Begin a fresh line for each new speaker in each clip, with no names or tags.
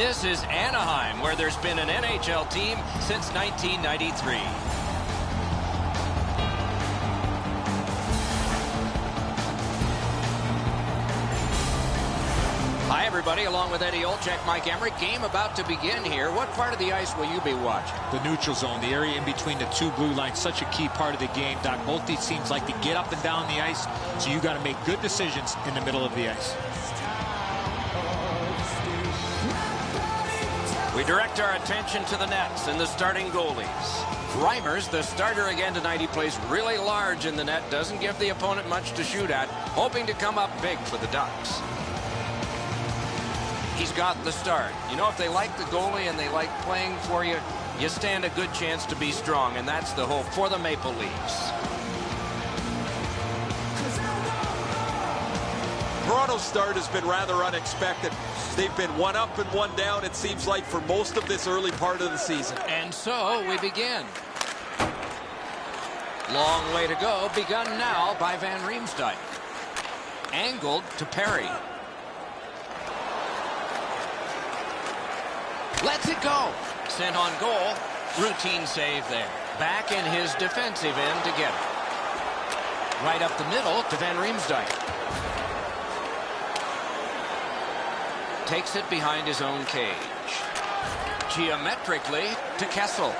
This is Anaheim, where there's been an NHL team since 1993. Hi, everybody. Along with Eddie Olczyk, Mike Emmerich. Game about to begin here. What part of the ice will you be watching?
The neutral zone, the area in between the two blue lines. Such a key part of the game, Doc. Both these teams like to get up and down the ice, so you got to make good decisions in the middle of the ice.
We direct our attention to the nets and the starting goalies. Reimers, the starter again tonight, he plays really large in the net, doesn't give the opponent much to shoot at, hoping to come up big for the Ducks. He's got the start. You know, if they like the goalie and they like playing for you, you stand a good chance to be strong, and that's the hope for the Maple Leafs.
Toronto's start has been rather unexpected. They've been one up and one down, it seems like, for most of this early part of the season.
And so we begin. Long way to go, begun now by Van Riemsdyk. Angled to Perry. Lets it go. Sent on goal. Routine save there. Back in his defensive end to get it. Right up the middle to Van Riemsdyk. Takes it behind his own cage. Geometrically to Kessel.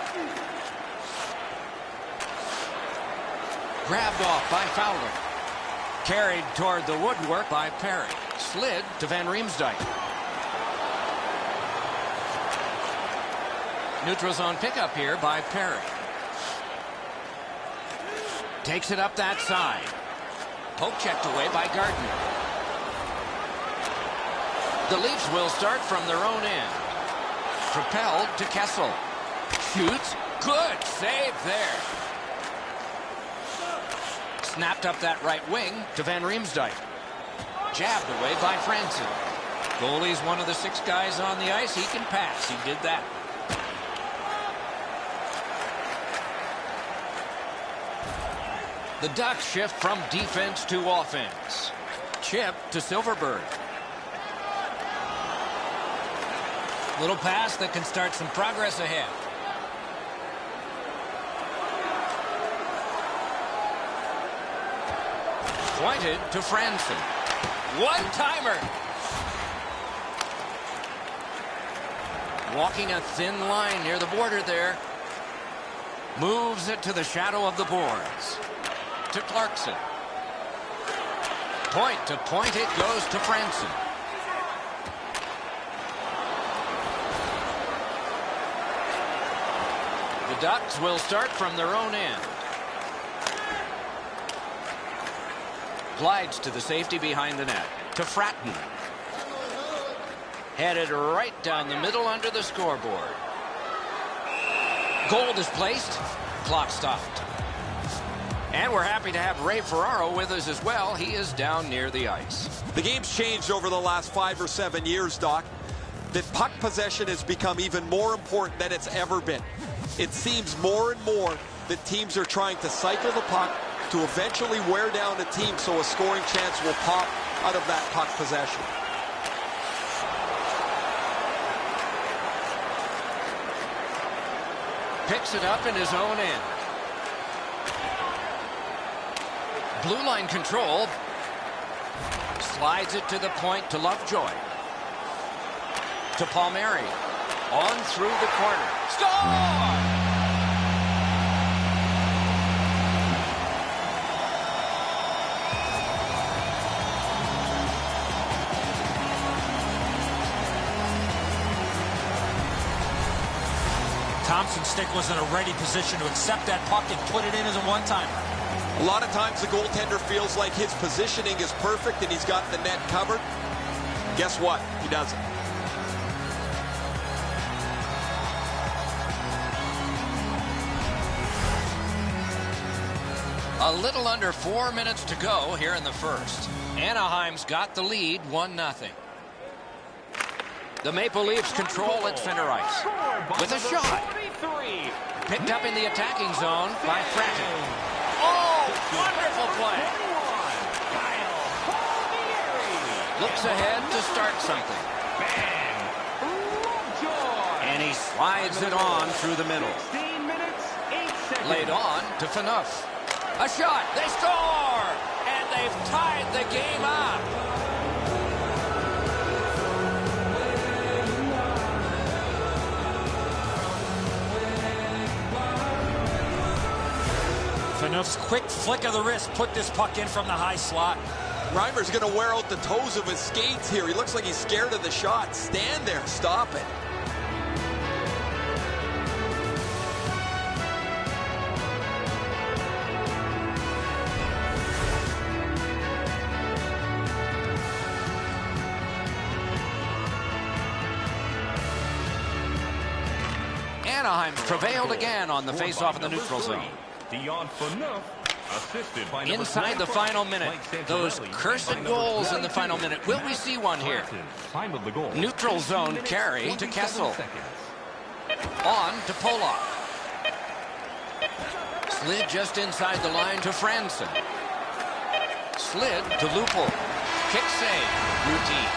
Grabbed off by Fowler. Carried toward the woodwork by Perry. Slid to Van Riemsdyk. Neutral zone pickup here by Perry. Takes it up that side. Poke checked away by Gardner. The Leafs will start from their own end. Propelled to Kessel. Shoots. Good save there. Snapped up that right wing to Van Riemsdyk. Jabbed away by Franson. Goalie's one of the 6 guys on the ice. He can pass. He did that. The Ducks shift from defense to offense. Chip to Silverberg. Little pass that can start some progress ahead. Pointed to Franson. One-timer. Walking a thin line near the border there. Moves it to the shadow of the boards. To Clarkson. Point to point it goes to Franson. The Ducks will start from their own end. Glides to the safety behind the net. To Fratton. Headed right down the middle under the scoreboard. Goal is placed. Clock stopped. And we're happy to have Ray Ferraro with us as well. He is down near the ice.
The game's changed over the last 5 or 7 years, Doc. The puck possession has become even more important than it's ever been. It seems more and more that teams are trying to cycle the puck to eventually wear down a team so a scoring chance will pop out of that puck possession.
Picks it up in his own end. Blue line control. Slides it to the point to Lovejoy. To Palmieri. On through the corner. Score!
Thompson's stick was in a ready position to accept that puck and put it in as a one-timer.
A lot of times the goaltender feels like his positioning is perfect and he's got the net covered. Guess what? He doesn't.
A little under 4 minutes to go here in the first. Anaheim's got the lead 1-0. The Maple Leafs control at center ice. With a shot. Picked up in the attacking zone by Fratton. Oh, wonderful play. Looks ahead to start something. He slides it on through the middle.
16 minutes, 8 seconds.
Laid on to Phaneuf. A shot. They score! And they've tied the game up.
Phaneuf's quick flick of the wrist put this puck in from the high slot.
Reimer's going to wear out the toes of his skates here. He looks like he's scared of the shot. Stand there. Stop it.
Anaheim's prevailed again on the face-off in the neutral zone. Inside the final minute, those cursed goals in the final minute. Will we see one here? Neutral zone carry to Kessel. On to Polak. Slid just inside the line to Franson. Slid to Lupul. Kick save, routine.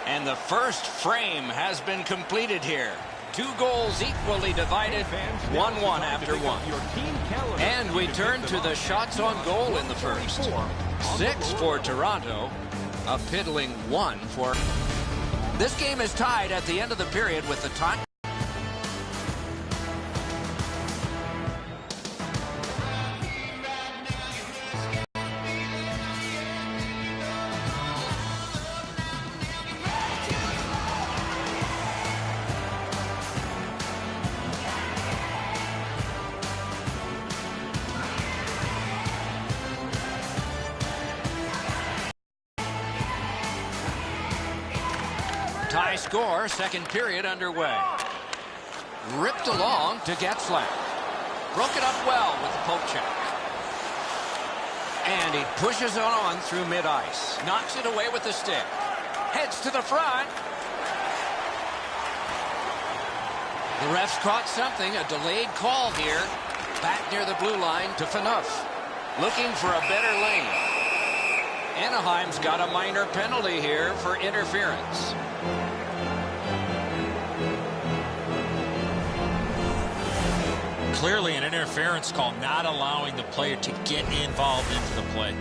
And the first frame has been completed here. 2 goals equally divided, 1-1 after one. And we turn to the shots on goal in the first. 6 for Toronto, a piddling 1 for... This game is tied at the end of the period with the time. Tie score, second period underway. Ripped along to Getzlaff. Broke it up well with the poke check. And he pushes it on through mid-ice. Knocks it away with the stick. Heads to the front. The refs caught something, a delayed call here. Back near the blue line to Phaneuf. Looking for a better lane. Anaheim's got a minor penalty here for interference.
Clearly an interference call, not allowing the player to get involved into the play.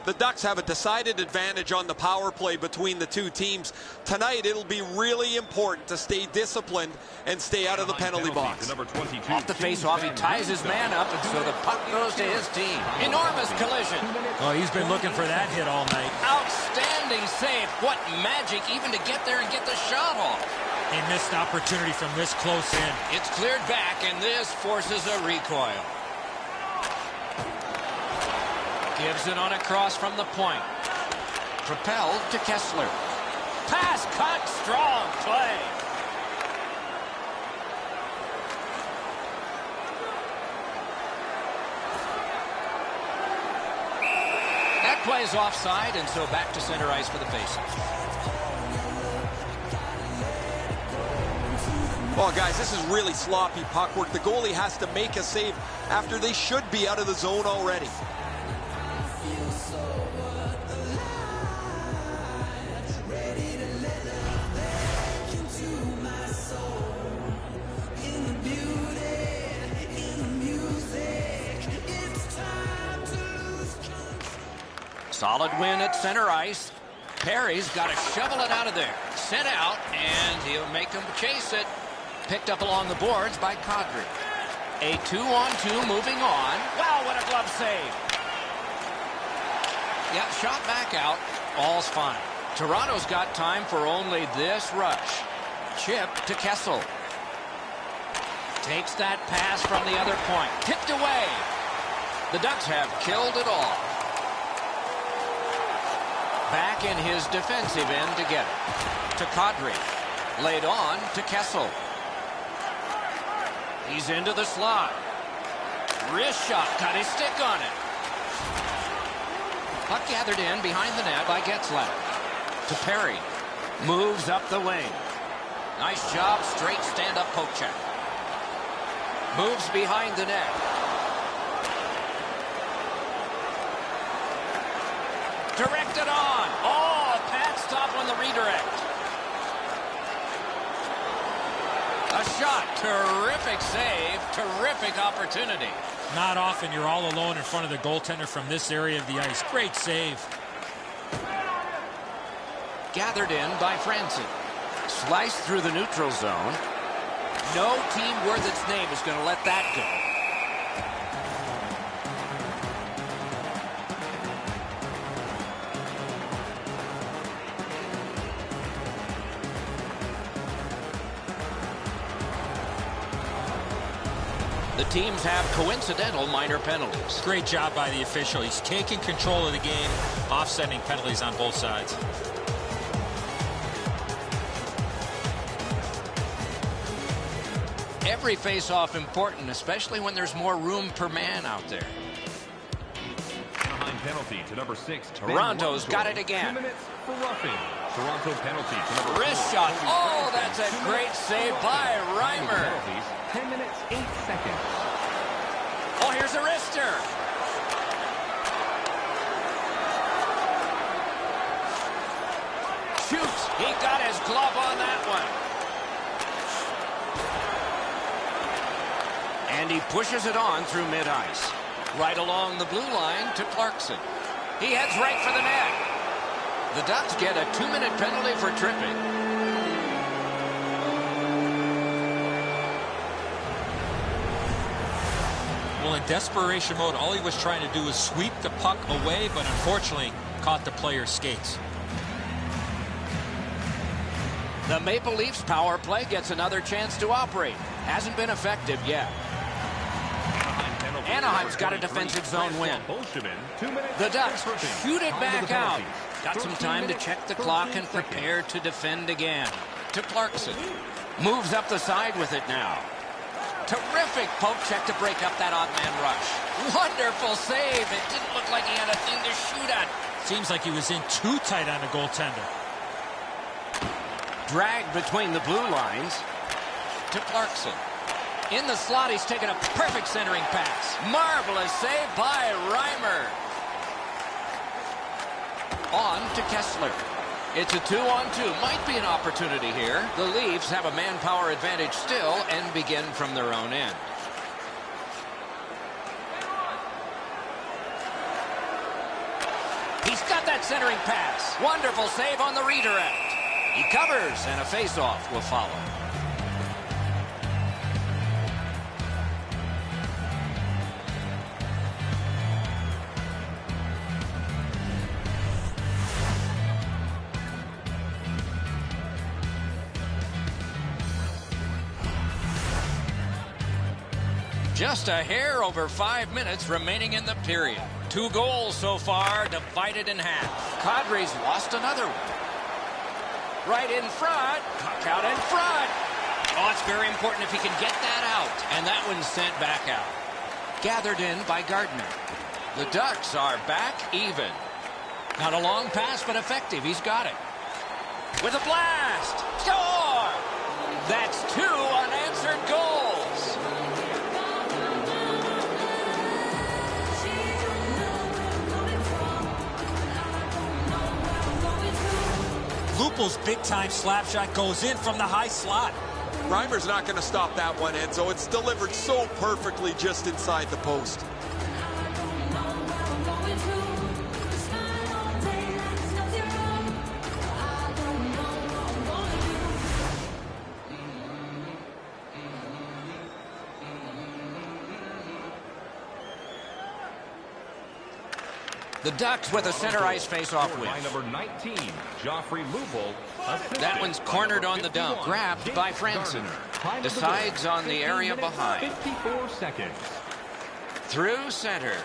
The Ducks have a decided advantage on the power play between the two teams. Tonight, it'll be really important to stay disciplined and stay out of the penalty box.
Off the face-off, he ties his man up, and so the puck goes to his team. Enormous collision.
Oh, he's been looking for that hit all night.
Outstanding save. What magic even to get there and get the shot off.
He missed an opportunity from this close in.
It's cleared back, and this forces a recoil. Gives it on a cross from the point. Propelled to Kessler. Pass cut, strong play. That plays offside, and so back to center ice for the faceoff.
Well, guys, this is really sloppy puck work. The goalie has to make a save after they should be out of the zone already.
Solid win at center ice. Perry's got to shovel it out of there. Sent out, and he'll make him chase it. Picked up along the boards by Kadri. A 2-on-2 moving on. Wow, what a glove save. Yeah, shot back out. All's fine. Toronto's got time for only this rush. Chip to Kessel. Takes that pass from the other point. Tipped away. The Ducks have killed it all. Back in his defensive end to get it. To Kadri. Laid on to Kessel. He's into the slot. Wrist shot. Got his stick on it. Puck gathered in behind the net by Getzlaff. To Perry. Moves up the wing. Nice job. Straight stand-up poke check. Moves behind the net. Directed on. Oh, a pad stop on the redirect. A shot. Terrific save. Terrific opportunity.
Not often you're all alone in front of the goaltender from this area of the ice. Great save.
Gathered in by Franson. Sliced through the neutral zone. No team worth its name is going to let that go. The teams have coincidental minor penalties.
Great job by the official. He's taking control of the game, offsetting penalties on both sides.
Every face-off important, especially when there's more room per man out there.
Behind penalty to number 6.
Toronto's got it again.
2 minutes for roughing. Toronto penalty to number
Wrist
4.
shot. Oh, that's a great save by Reimer.
10 minutes, 8 seconds.
Oh, here's a wrister. Shoots. He got his glove on that one. And he pushes it on through mid-ice. Right along the blue line to Clarkson. He heads right for the net. The Ducks get a 2-minute penalty for tripping.
Well, in desperation mode, all he was trying to do was sweep the puck away, but unfortunately caught the player's skates.
The Maple Leafs power play gets another chance to operate. Hasn't been effective yet. Anaheim's got a defensive zone win. The Ducks shoot it back out. Got some time to check the clock and prepare to defend again. To Clarkson. Moves up the side with it now. Terrific poke check to break up that odd man rush. Wonderful save. It didn't look like he had a thing to shoot at.
Seems like he was in too tight on the goaltender.
Dragged between the blue lines. To Clarkson. In the slot, he's taken a perfect centering pass. Marvelous save by Reimer. On to Kessler. It's a 2-on-2. Might be an opportunity here. The Leafs have a manpower advantage still and begin from their own end. He's got that centering pass. Wonderful save on the redirect. He covers, and a face-off will follow. Just a hair over 5 minutes remaining in the period. 2 goals so far, divided in half. Kadri's lost another one. Right in front. Puck out in front. Oh, it's very important if he can get that out. And that one's sent back out. Gathered in by Gardner. The Ducks are back even. Not a long pass, but effective. He's got it. With a blast. Score! That's 2 unanswered goals.
Lupul's big-time slap shot goes in from the high slot.
Reimer's not going to stop that one, Enzo. It's delivered so perfectly just inside the post.
The Ducks with a center ice face-off win.
By number 19, Joffrey Lupul.
That one's cornered on the dump. Grabbed by Franson. Decides on the area behind.
54 seconds.
Through center.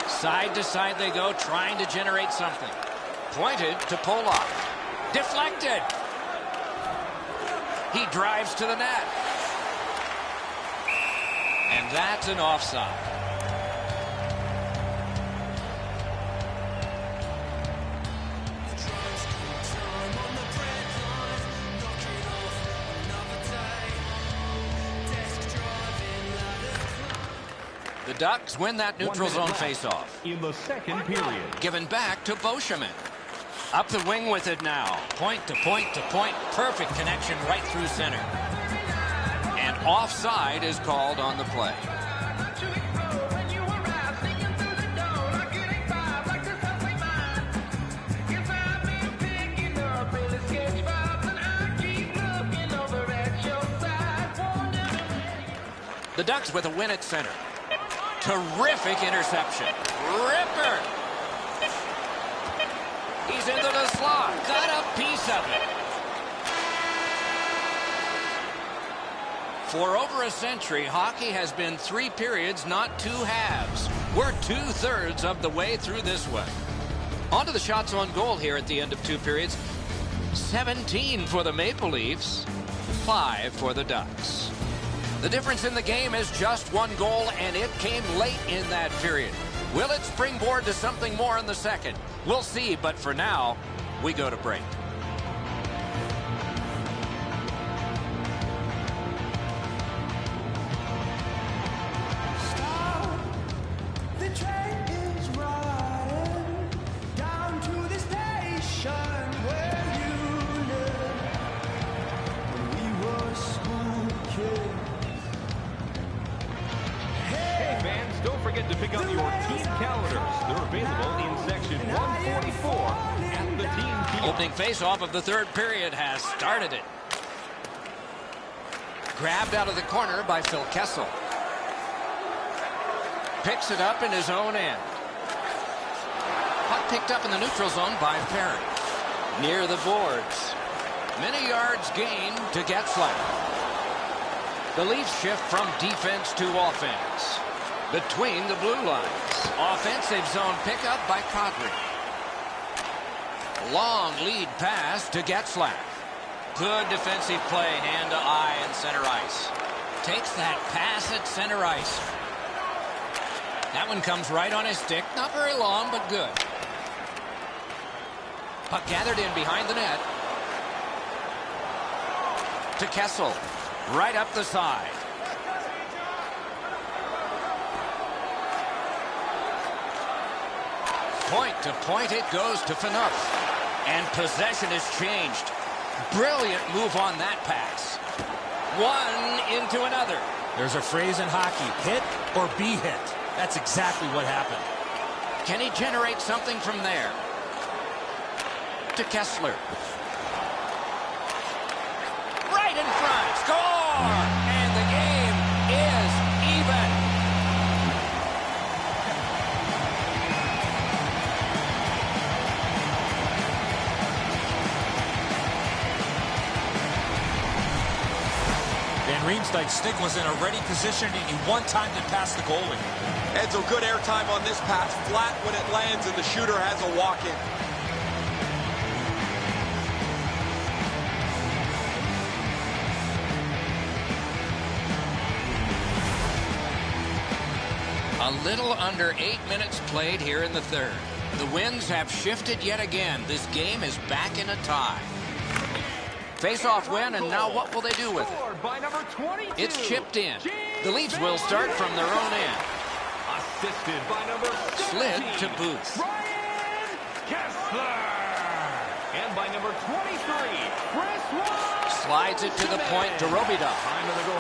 Side to side they go, trying to generate something. Pointed to Polak. Deflected. He drives to the net. And that's an offside. The Ducks win that neutral zone faceoff.
In the second period.
Given back to Beauchemin. Up the wing with it now. Point to point to point. Perfect connection right through center. And offside is called on the play. The Ducks with a win at center. Terrific interception. Ripper. He's into the slot. Got a piece of it. For over a century, hockey has been 3 periods, not 2 halves. We're 2/3 of the way through this one. On to the shots on goal here at the end of 2 periods. 17 for the Maple Leafs, 5 for the Ducks. The difference in the game is just 1 goal, and it came late in that period. Will it springboard to something more in the second? We'll see, but for now, we go to break.
To pick up your team calendars. They're available in section 144 at the team field.
Opening face-off of the 3rd period has started it. Grabbed out of the corner by Phil Kessel. Picks it up in his own end. Puck picked up in the neutral zone by Perry. Near the boards. Many yards gained to Getzlaf. The Leafs shift from defense to offense. Between the blue lines. Offensive zone pickup by Kadri. Long lead pass to Getzlaf. Good defensive play, hand to eye and center ice. Takes that pass at center ice. That one comes right on his stick. Not very long, but good. Puck gathered in behind the net. To Kessel. Right up the side. Point to point it goes to Phaneuf. And possession has changed. Brilliant move on that pass. One into another.
There's a phrase in hockey, hit or be hit. That's exactly what happened.
Can he generate something from there? To Kessler. Right in front. Score! And the game is even.
Riemsdyk's stick was in a ready position, and he one time to pass the goalie.
Edzo, good airtime on this pass. Flat when it lands, and the shooter has a walk-in.
A little under 8 minutes played here in the 3rd. The winds have shifted yet again. This game is back in a tie. Face-off win, and now what will they do with it? It's chipped in. The Leafs will start from their own end.
Assisted by number 17,
slid to Booth.
Ryan Kessler. And by number 23, Chris Watt.
Slides it to the point to Robida.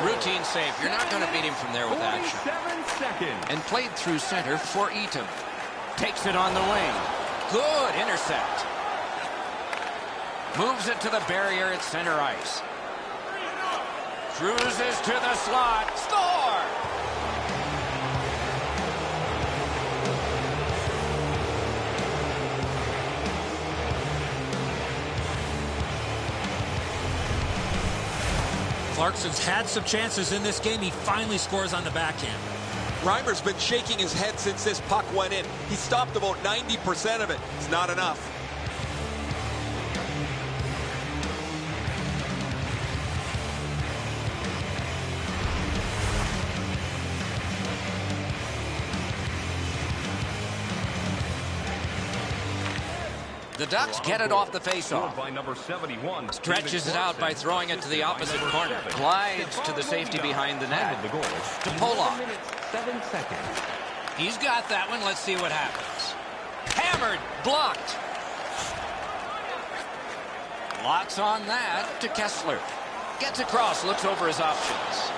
Routine save. You're not going to beat him from there with that shot.
Seconds.
And played through center for Eaton. Takes it on the wing. Good intercept. Moves it to the barrier at center ice. Cruises to the slot. Score!
Clarkson's had some chances in this game. He finally scores on the backhand.
Reimer's been shaking his head since this puck went in. He stopped about 90% of it. It's not enough.
The Ducks get it off the faceoff.
By number 71,
Stretches it out by throwing it to the opposite corner. Glides to the safety behind the net. To Polak.
7 seconds.
He's got that one. Let's see what happens. Hammered. Blocked. Lots on that to Kessler. Gets across, looks over his options.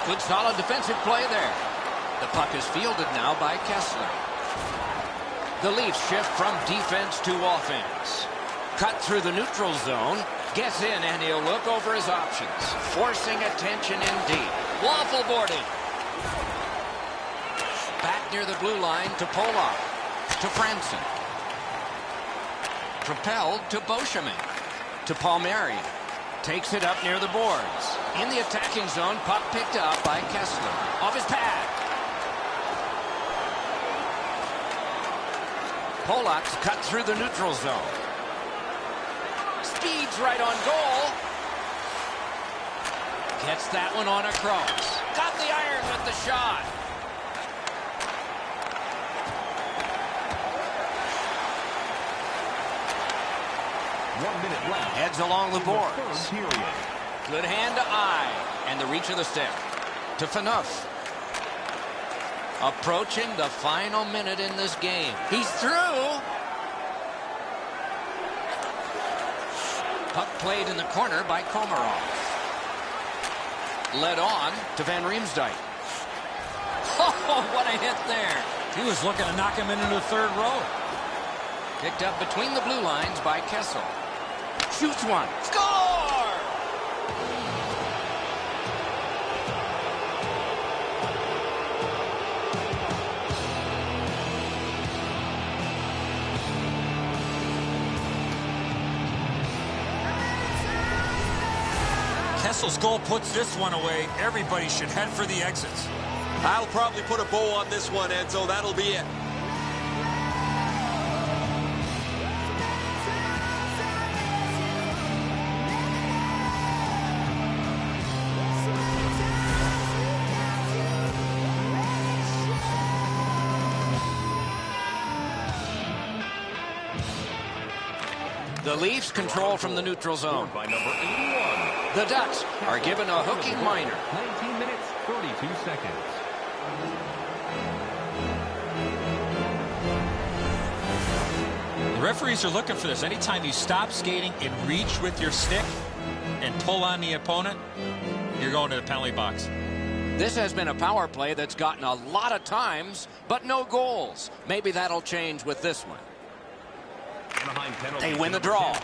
Good solid defensive play there. The puck is fielded now by Kessler. The Leafs shift from defense to offense. Cut through the neutral zone. Gets in, and he'll look over his options. Forcing attention indeed. Waffle boarding. Back near the blue line to Polak. To Franson. Propelled to Beauchemin. To Palmieri. Takes it up near the boards. In the attacking zone, puck picked up by Kessler. Off his pad. Polak's cut through the neutral zone. Speeds right on goal. Gets that one on across. Got the iron with the shot. Heads along the boards. Good hand to eye. And the reach of the stick. To Phaneuf. Approaching the final minute in this game. He's through. Puck played in the corner by Komarov. Led on to Van Riemsdyk. Oh, what a hit there.
He was looking to knock him into the third row.
Picked up between the blue lines by Kessel. Shoots one. Score!
Kessel's goal puts this one away. Everybody should head for the exits.
I'll probably put a bow on this one, Enzo. That'll be it.
The Leafs control from the neutral zone.
By number 81.
The Ducks are given a hooking minor.
19 minutes, 32 seconds.
The referees are looking for this. Anytime you stop skating and reach with your stick and pull on the opponent, you're going to the penalty box.
This has been a power play that's gotten a lot of times, but no goals. Maybe that'll change with this one. They win the draw.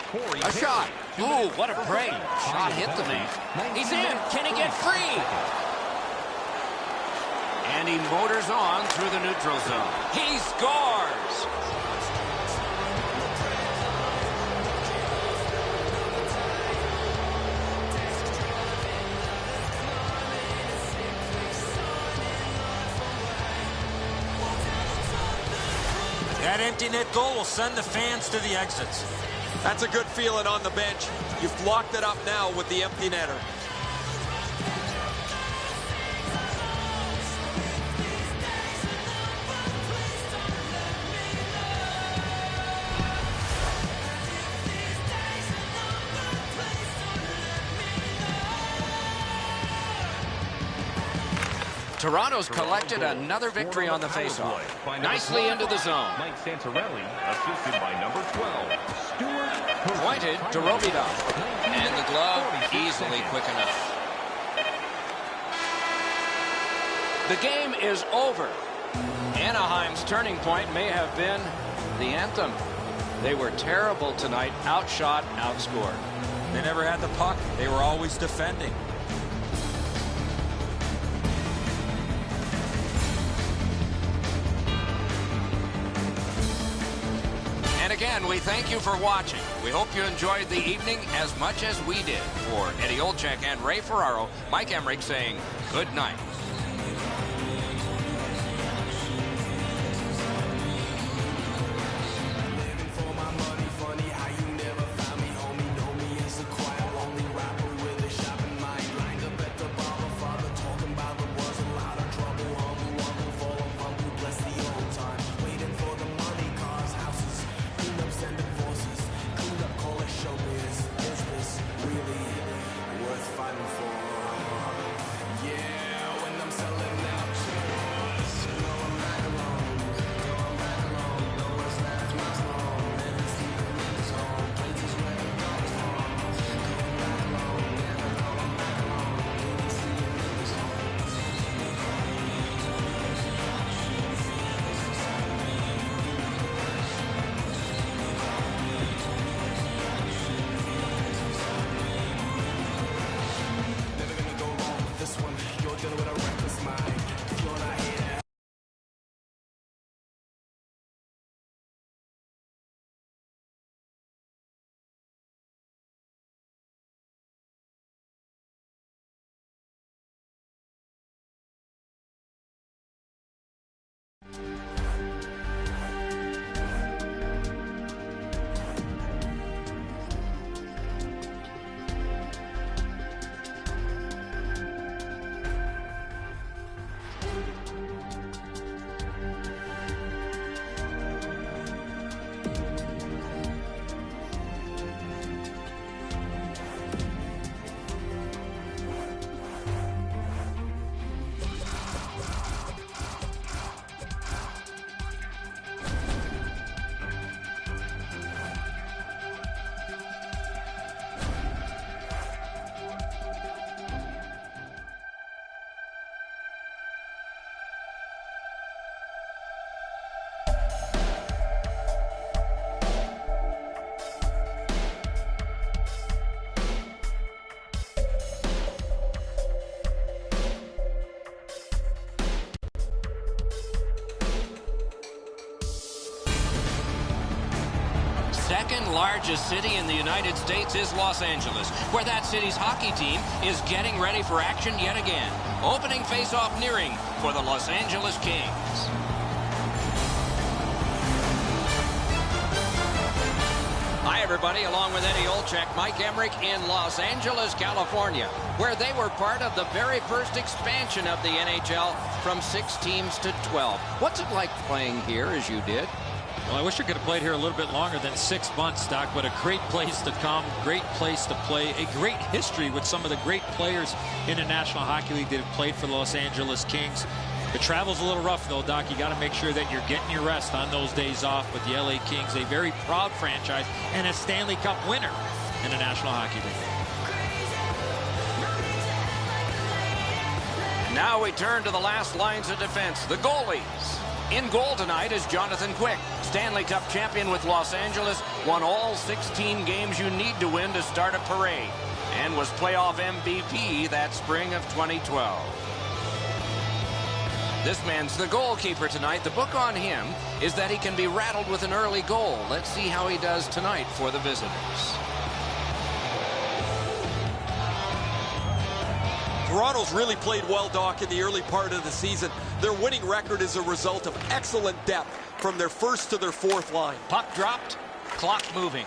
A shot. Ooh, what a break. Shot hit the man. He's in. Can he get free? And he motors on through the neutral zone. He scores.
That empty net goal will send the fans to the exits.
That's a good feeling on the bench. You've locked it up now with the empty netter.
Toronto's collected another victory on the faceoff. Nicely into the zone.
Mike Santorelli, assisted by number 12, Stuart.
Pointed to Robida. And the glove easily quick enough. The game is over. Anaheim's turning point may have been the anthem. They were terrible tonight, outshot, outscored.
They never had the puck. They were always defending.
And again, we thank you for watching. We hope you enjoyed the evening as much as we did. For Eddie Olczyk and Ray Ferraro, Mike Emmerich saying good night.
Fighting for, yeah.
second largest city in the United States is Los Angeles, where that city's hockey team is getting ready for action yet again. Opening face-off nearing for the Los Angeles Kings. Hi, everybody. Along with Eddie Olczyk, Mike Emmerich in Los Angeles, California, where they were part of the very first expansion of the NHL from 6 teams to 12. What's it like playing here as you did?
Well, I wish I could have played here a little bit longer than 6 months, Doc, but a great place to come, great place to play, a great history with some of the great players in the National Hockey League that have played for the Los Angeles Kings. The travel's a little rough, though, Doc. You got to make sure that you're getting your rest on those days off with the LA Kings, a very proud franchise and a Stanley Cup winner in the National Hockey League.
And now we turn to the last lines of defense, the goalies. In goal tonight is Jonathan Quick, Stanley Cup champion with Los Angeles, won all 16 games you need to win to start a parade, and was playoff MVP that spring of 2012. This man's the goalkeeper tonight. The book on him is that he can be rattled with an early goal. Let's see how he does tonight for the visitors.
Toronto's really played well, Doc, in the early part of the season. Their winning record is a result of excellent depth from their first to their fourth line.
Puck dropped, clock moving.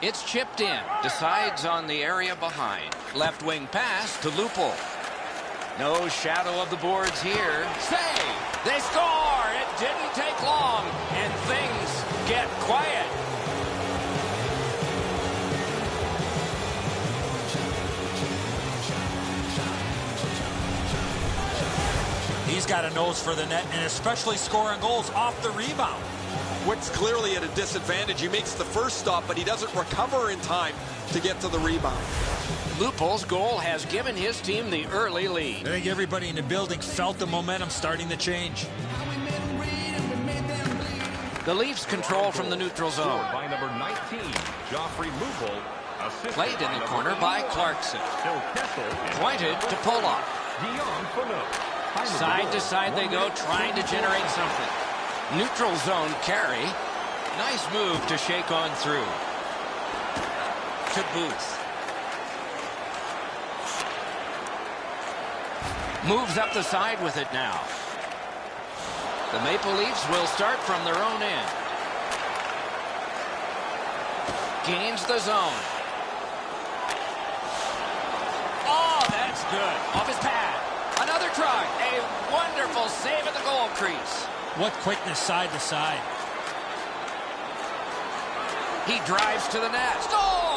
It's chipped in, decides on the area behind. Left wing pass to Lupul. No shadow of the boards here. Save! They score! It didn't take long, and things get quiet.
He's got a nose for the net, and especially scoring goals off the rebound.
Quick's clearly at a disadvantage. He makes the first stop, but he doesn't recover in time to get to the rebound.
Lupul's goal has given his team the early lead.
I think everybody in the building felt the momentum starting to change.
The Leafs control from the neutral zone.
By number 19, Joffrey Lupul.
Played in the corner by Clarkson. Pointed to Pollock. Side to side they go, trying to generate something. Neutral zone carry. Nice move to shake on through. To Booth. Moves up the side with it now. The Maple Leafs will start from their own end. Gains the zone. Oh, that's good. Off his pad. Another try. A wonderful save at the goal crease.
What quickness side to side.
He drives to the net. Score!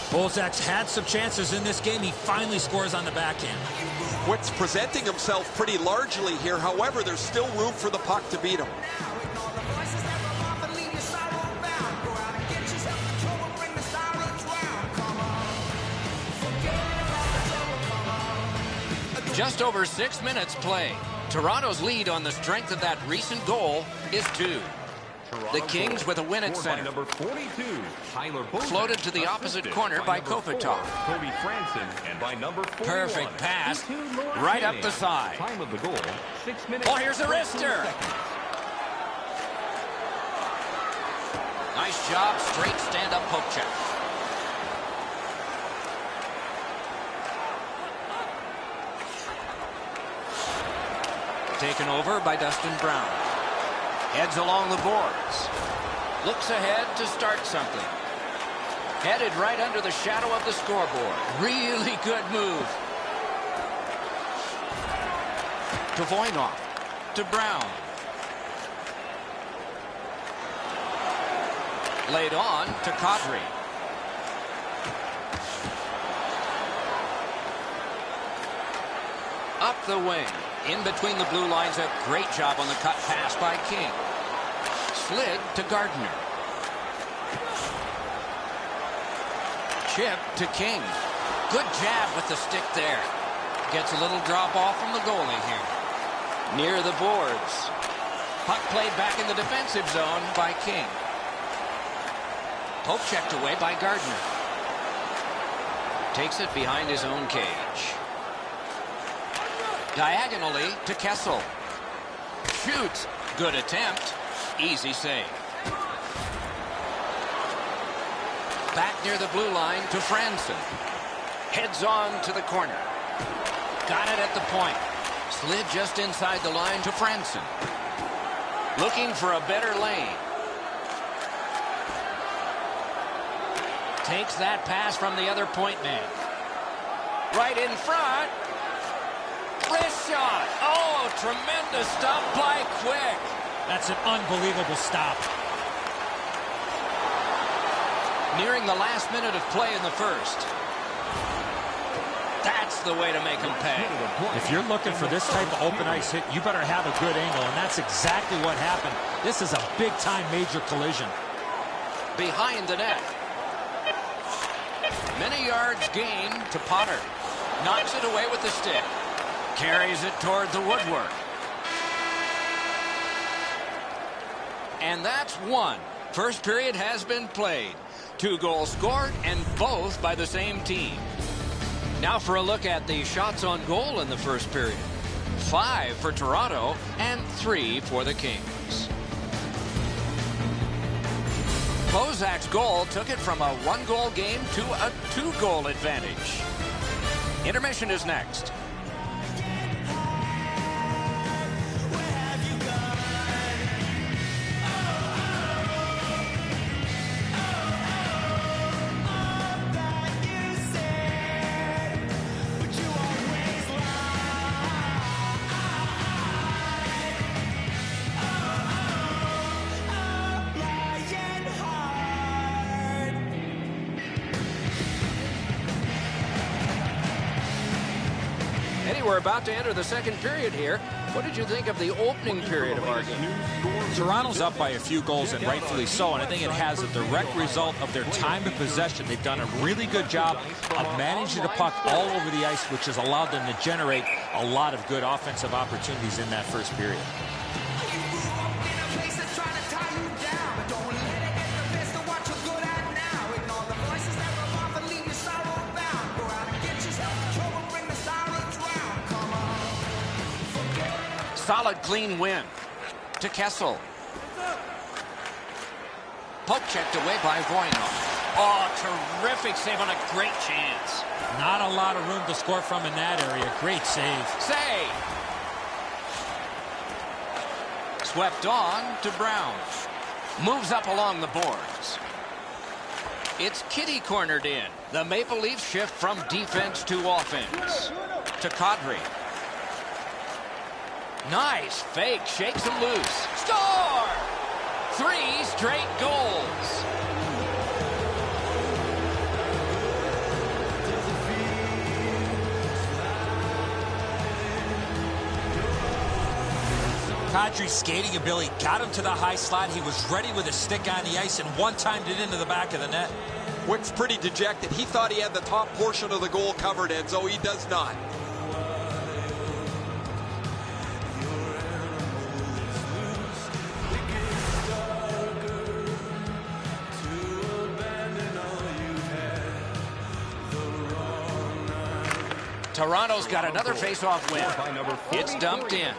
Bozak's had some chances in this game. He finally scores on the backhand.
Quick's presenting himself pretty largely here. However, there's still room for the puck to beat him.
Just over 6 minutes played. Toronto's lead on the strength of that recent goal is 2. The Kings with a win at center.
Number 42, Tyler Bozak.
Floated to the opposite corner by Kopitar.
Kobe Franson, and by number 41,
Perfect pass right up the side.
Time of the goal, 6 minutes.
Oh, here's a wrister. Nice job, straight stand-up poke check. Taken over by Dustin Brown. Heads along the boards. Looks ahead to start something. Headed right under the shadow of the scoreboard. Really good move. To Voynov. To Brown. Laid on to Kadri. Up the wing. In between the blue lines, a great job on the cut pass by King. Slid to Gardner. Chip to King. Good jab with the stick there. Gets a little drop off from the goalie here. Near the boards. Puck played back in the defensive zone by King. Poke checked away by Gardner. Takes it behind his own cage. Diagonally to Kessel. Shoots. Good attempt. Easy save. Back near the blue line to Franson. Heads on to the corner. Got it at the point. Slid just inside the line to Franson. Looking for a better lane. Takes that pass from the other point man. Right in front. Wrist shot. Oh, tremendous stop by Quick.
That's an unbelievable stop.
Nearing the last minute of play in the first. That's the way to make them pay.
If you're looking for this type of open ice hit, you better have a good angle, and that's exactly what happened. This is a big-time major collision.
Behind the net. Many yards gained to Potter. Knocks it away with the stick. Carries it toward the woodwork. And that's one. First period has been played. 2 goals scored, and both by the same team. Now for a look at the shots on goal in the first period. 5 for Toronto and 3 for the Kings. Bozak's goal took it from a 1-goal game to a 2-goal advantage. Intermission is next. We're about to enter the second period here. What did you think of the opening period of our game?
Toronto's up by a few goals, and rightfully so, and I think it has a direct result of their time of possession. They've done a really good job of managing the puck all over the ice, which has allowed them to generate a lot of good offensive opportunities in that first period.
Solid, clean win to Kessel. Poke checked away by Voynov. Oh, terrific save on a great chance.
Not a lot of room to score from in that area. Great save.
Save. Swept on to Brown. Moves up along the boards. It's Kitty cornered in. The Maple Leafs shift from defense to offense. To Kadri. Nice fake, shakes him loose. Score! 3 straight goals.
Kadri's skating ability got him to the high slot. He was ready with a stick on the ice and one-timed it into the back of the net.
Quick's pretty dejected. He thought he had the top portion of the goal covered, Enzo. He does not.
Toronto's got another face-off win. It's dumped in.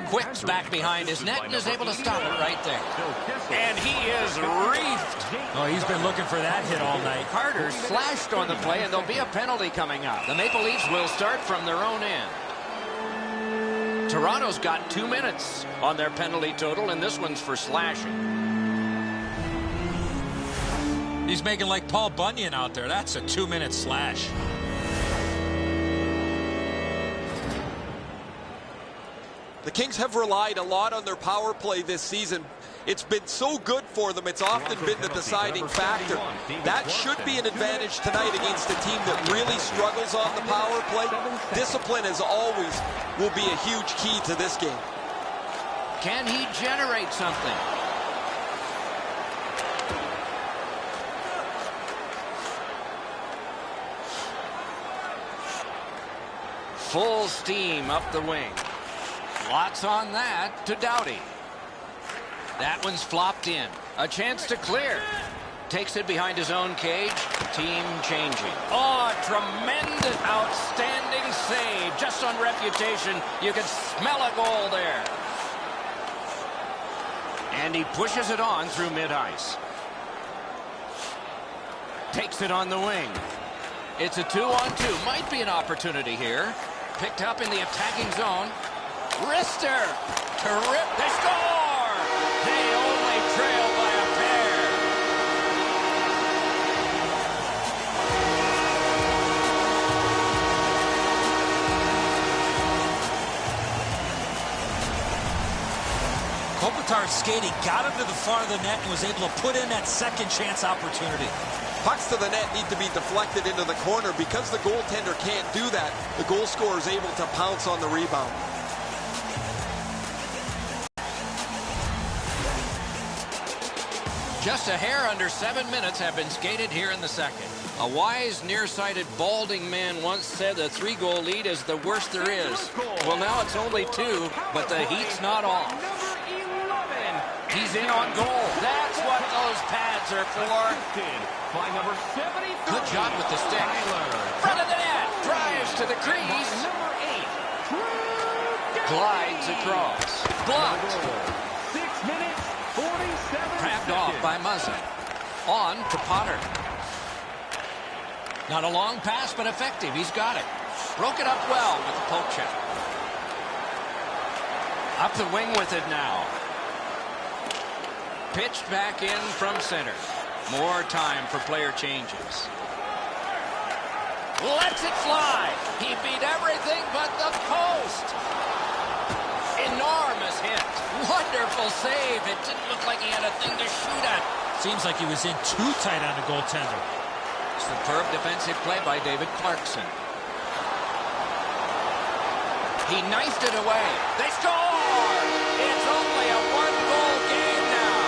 Quick's back behind his net and is able to stop it right there. And he is reefed.
Oh, he's been looking for that hit all night.
Carter slashed on the play, and there'll be a penalty coming up. The Maple Leafs will start from their own end. Toronto's got 2 minutes on their penalty total, and this one's for slashing.
He's making like Paul Bunyan out there. That's a 2-minute slash.
The Kings have relied a lot on their power play this season. It's been so good for them. It's often been the deciding factor. That should be an advantage tonight against a team that really struggles on the power play. Discipline, as always, will be a huge key to this game.
Can he generate something? Full steam up the wing. Lots on that to Doughty. That one's flopped in. A chance to clear. Takes it behind his own cage. Team changing. Oh, tremendous, outstanding save. Just on reputation, you can smell a goal there. And he pushes it on through mid-ice. Takes it on the wing. It's a 2-on-2. Might be an opportunity here. Picked up in the attacking zone. Wrister. Terrific. They score! They only trail by a pair.
Kopitar's skating got him to the front of the net and was able to put in that second chance opportunity.
Pucks to the net need to be deflected into the corner. Because the goaltender can't do that, the goal scorer is able to pounce on the rebound.
Just a hair under 7 minutes have been skated here in the second. A wise, nearsighted, balding man once said a 3-goal lead is the worst there is. Well, now it's only 2, but the heat's not off. He's in on goal. That's what those pads are for. Good job with the stick. Front of the net. Drives to the crease. Glides across. Blocked.
6 minutes, 47
Crabbed off by Muzzin. On to Potter. Not a long pass, but effective. He's got it. Broke it up well with the poke check. Up the wing with it now. Pitched back in from center. More time for player changes. Lets it fly. He beat everything but the post. Enormous hit. Wonderful save. It didn't look like he had a thing to shoot at.
Seems like he was in too tight on the goaltender.
Superb defensive play by David Clarkson. He knifed it away. They score! It's only a 1-goal game now.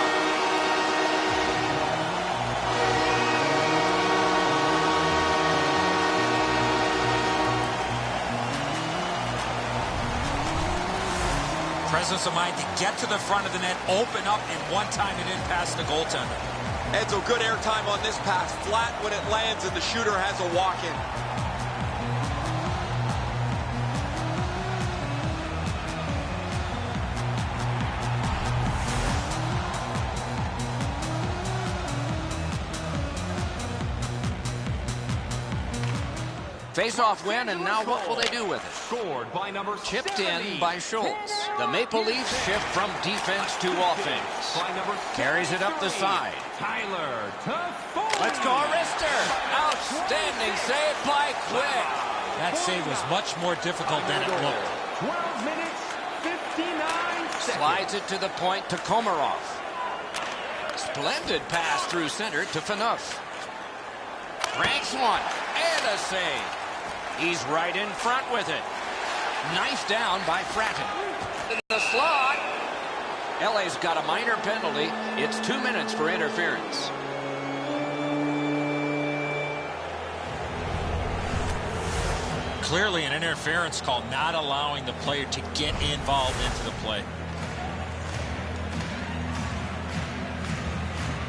Presence of mind to get to the front of the net, open up, and one time it didn't pass the goaltender.
Edzo, good airtime on this pass. Flat when it lands and the shooter has a walk-in.
Face-off win, and now what will they do with it?
Scored by number
Chipped
70.
in by Schultz. The Maple Leafs shift from defense to offense.
By number
Carries it up the
73,
side.
Tyler Toffoli.
Let's go, Wrister. Outstanding save by Quick.
That save was much more difficult than it looked.
12 minutes, 59 seconds.
Slides it to the point to Komarov. Splendid pass through center to Phaneuf. Ranks one, and a save. He's right in front with it. Knifed down by Fratton. The slot. LA's got a minor penalty. It's 2 minutes for interference.
Clearly an interference call, not allowing the player to get involved into the play.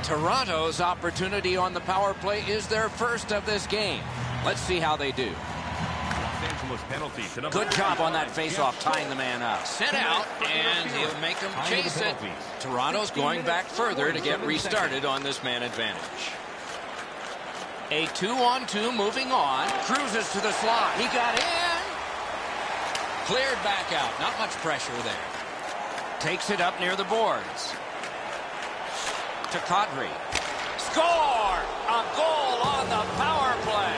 Toronto's opportunity on the power play is their first of this game. Let's see how they do. Good job on that faceoff, tying the man up. Sent out, and he'll make them chase it. Toronto's going back further to get restarted on this man advantage. A 2-on-2 moving on. Cruises to the slot. He got in. Cleared back out. Not much pressure there. Takes it up near the boards. To Kadri. Score! A goal on the power play.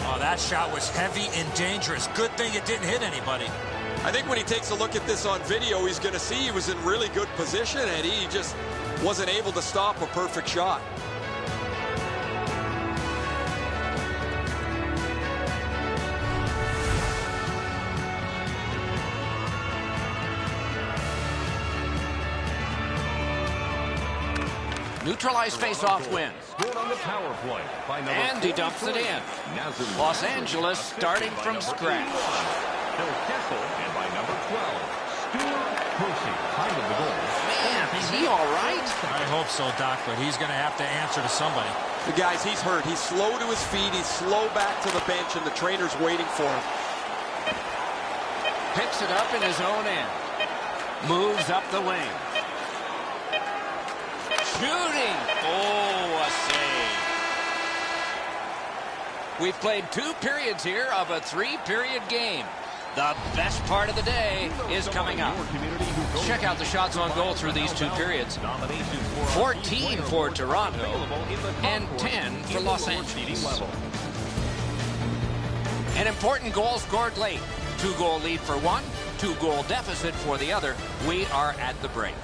Oh, that shot was heavy and dangerous. Good thing it didn't hit anybody.
I think when he takes a look at this on video, he's going to see he was in really good position, and he just wasn't able to stop a perfect shot.
Neutralized face-off win.
Scored on the power play by number
And he dumps it in.
Nazem.
Los Angeles starting from scratch.
Phil Kessel, and by number 12, Stuart Percy, time of the goal.
Man, is he all right?
I hope so, Doc, but he's going to have to answer to somebody.
The guys, he's hurt. He's slow to his feet. He's slow back to the bench, and the trainer's waiting for him.
Picks it up in his own end. Moves up the wing. Shooting. Oh, a save. We've played 2 periods here of a 3-period game. The best part of the day is coming up. Check out the shots on goal through these 2 periods. 14 for Toronto and 10 for Los Angeles. An important goal scored late. 2-goal lead for one, 2-goal deficit for the other. We are at the break.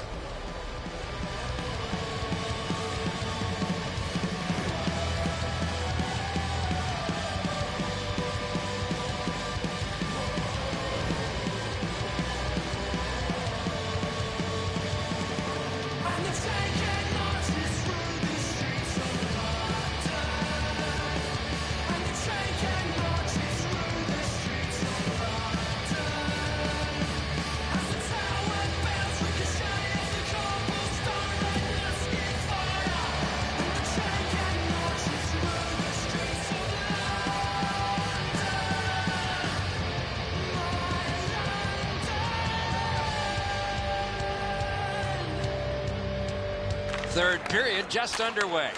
Third period just underway.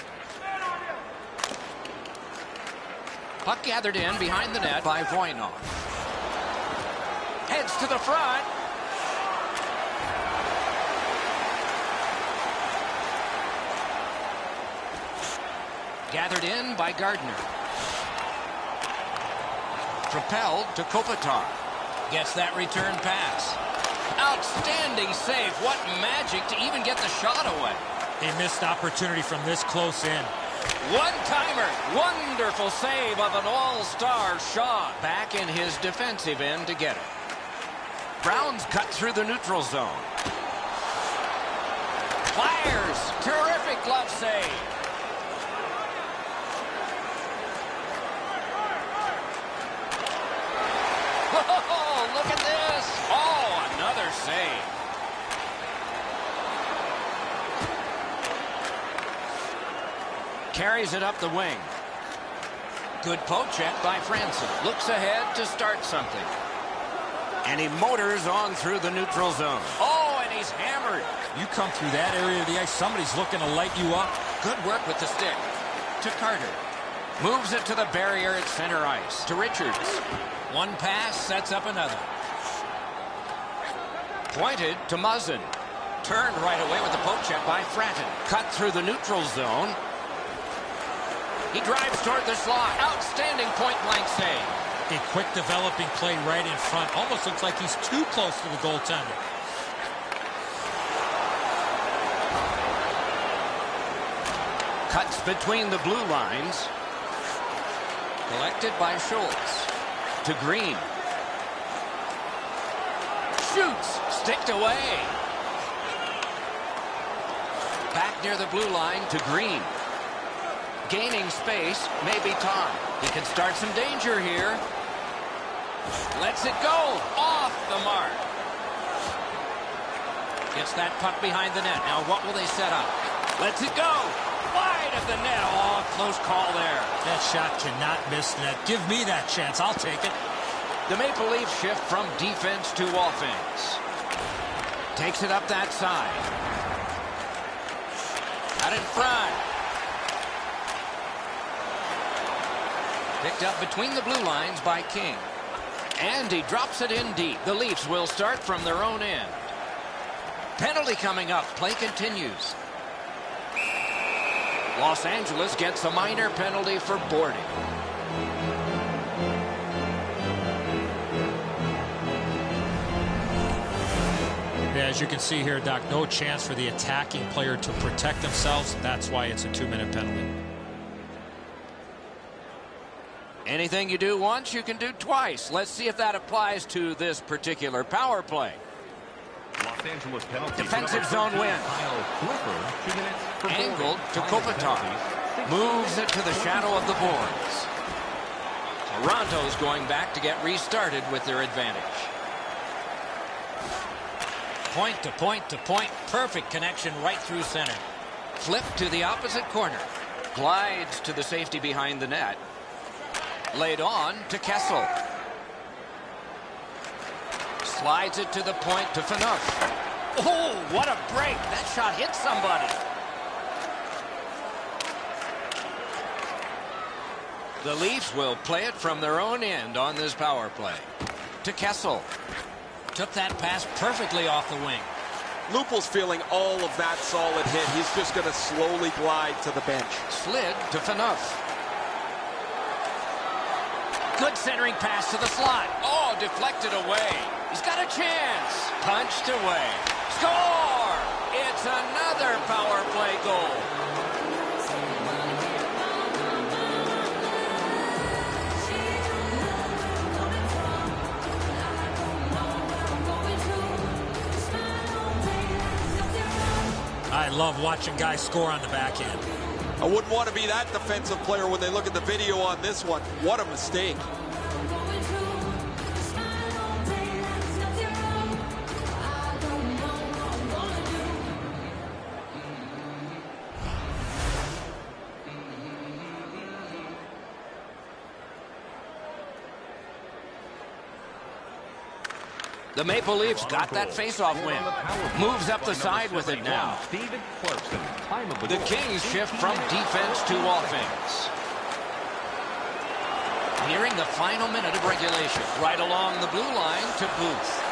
Puck gathered in behind the net by Voynov. Heads to the front. Gathered in by Gardner. Propelled to Kopitar. Gets that return pass. Outstanding save. What magic to even get the shot away.
A missed opportunity from this close in.
One-timer. Wonderful save of an all-star shot. Back in his defensive end to get it. Brown's cut through the neutral zone. Fires. Terrific glove save. Whoa, look at this. Oh, another save. Carries it up the wing. Good poke check by Franson. Looks ahead to start something. And he motors on through the neutral zone. Oh, and he's hammered.
You come through that area of the ice, somebody's looking to light you up.
Good work with the stick. To Carter. Moves it to the barrier at center ice. To Richards. One pass sets up another. Pointed to Muzzin. Turned right away with the poke check by Fratton. Cut through the neutral zone. He drives toward the slot. Outstanding point-blank save.
A quick developing play right in front. Almost looks like he's too close to the goaltender.
Cuts between the blue lines. Collected by Schultz. To Green. Shoots. Sticked away. Back near the blue line to Green. Gaining space, maybe Tom. He can start some danger here. Lets it go. Off the mark. Gets that puck behind the net. Now what will they set up? Lets it go. Wide of the net. Oh, close call there.
That shot cannot miss net. Give me that chance. I'll take it.
The Maple Leafs shift from defense to offense. Takes it up that side. Out in front. Picked up between the blue lines by King. And he drops it in deep. The Leafs will start from their own end. Penalty coming up. Play continues. Los Angeles gets a minor penalty for boarding.
Yeah, as you can see here, Doc, no chance for the attacking player to protect themselves. That's why it's a 2-minute penalty.
Anything you do once, you can do twice. Let's see if that applies to this particular power play.
Los Los Angeles penalty.
Defensive zone win. Angled to Kopitar. Moves it to the shadow of the boards. Toronto's going back to get restarted with their advantage.
Point to point to point. Perfect connection right through center.
Flip to the opposite corner. Glides to the safety behind the net. Laid on to Kessel. Slides it to the point to Phaneuf.
Oh, what a break. That shot hit somebody.
The Leafs will play it from their own end on this power play. To Kessel.
Took that pass perfectly off the wing.
Lupul's feeling all of that solid hit. He's just going to slowly glide to the bench.
Slid to Phaneuf.
Good centering pass to the slot.
Oh, deflected away. He's got a chance. Punched away. Score! It's another power play goal.
I love watching guys score on the backhand.
I wouldn't want to be that defensive player when they look at the video on this one. What a mistake.
The Maple Leafs got that faceoff win. Moves up the side with it now. The Kings shift from defense to offense. Nearing the final minute of regulation. Right along the blue line to Booth.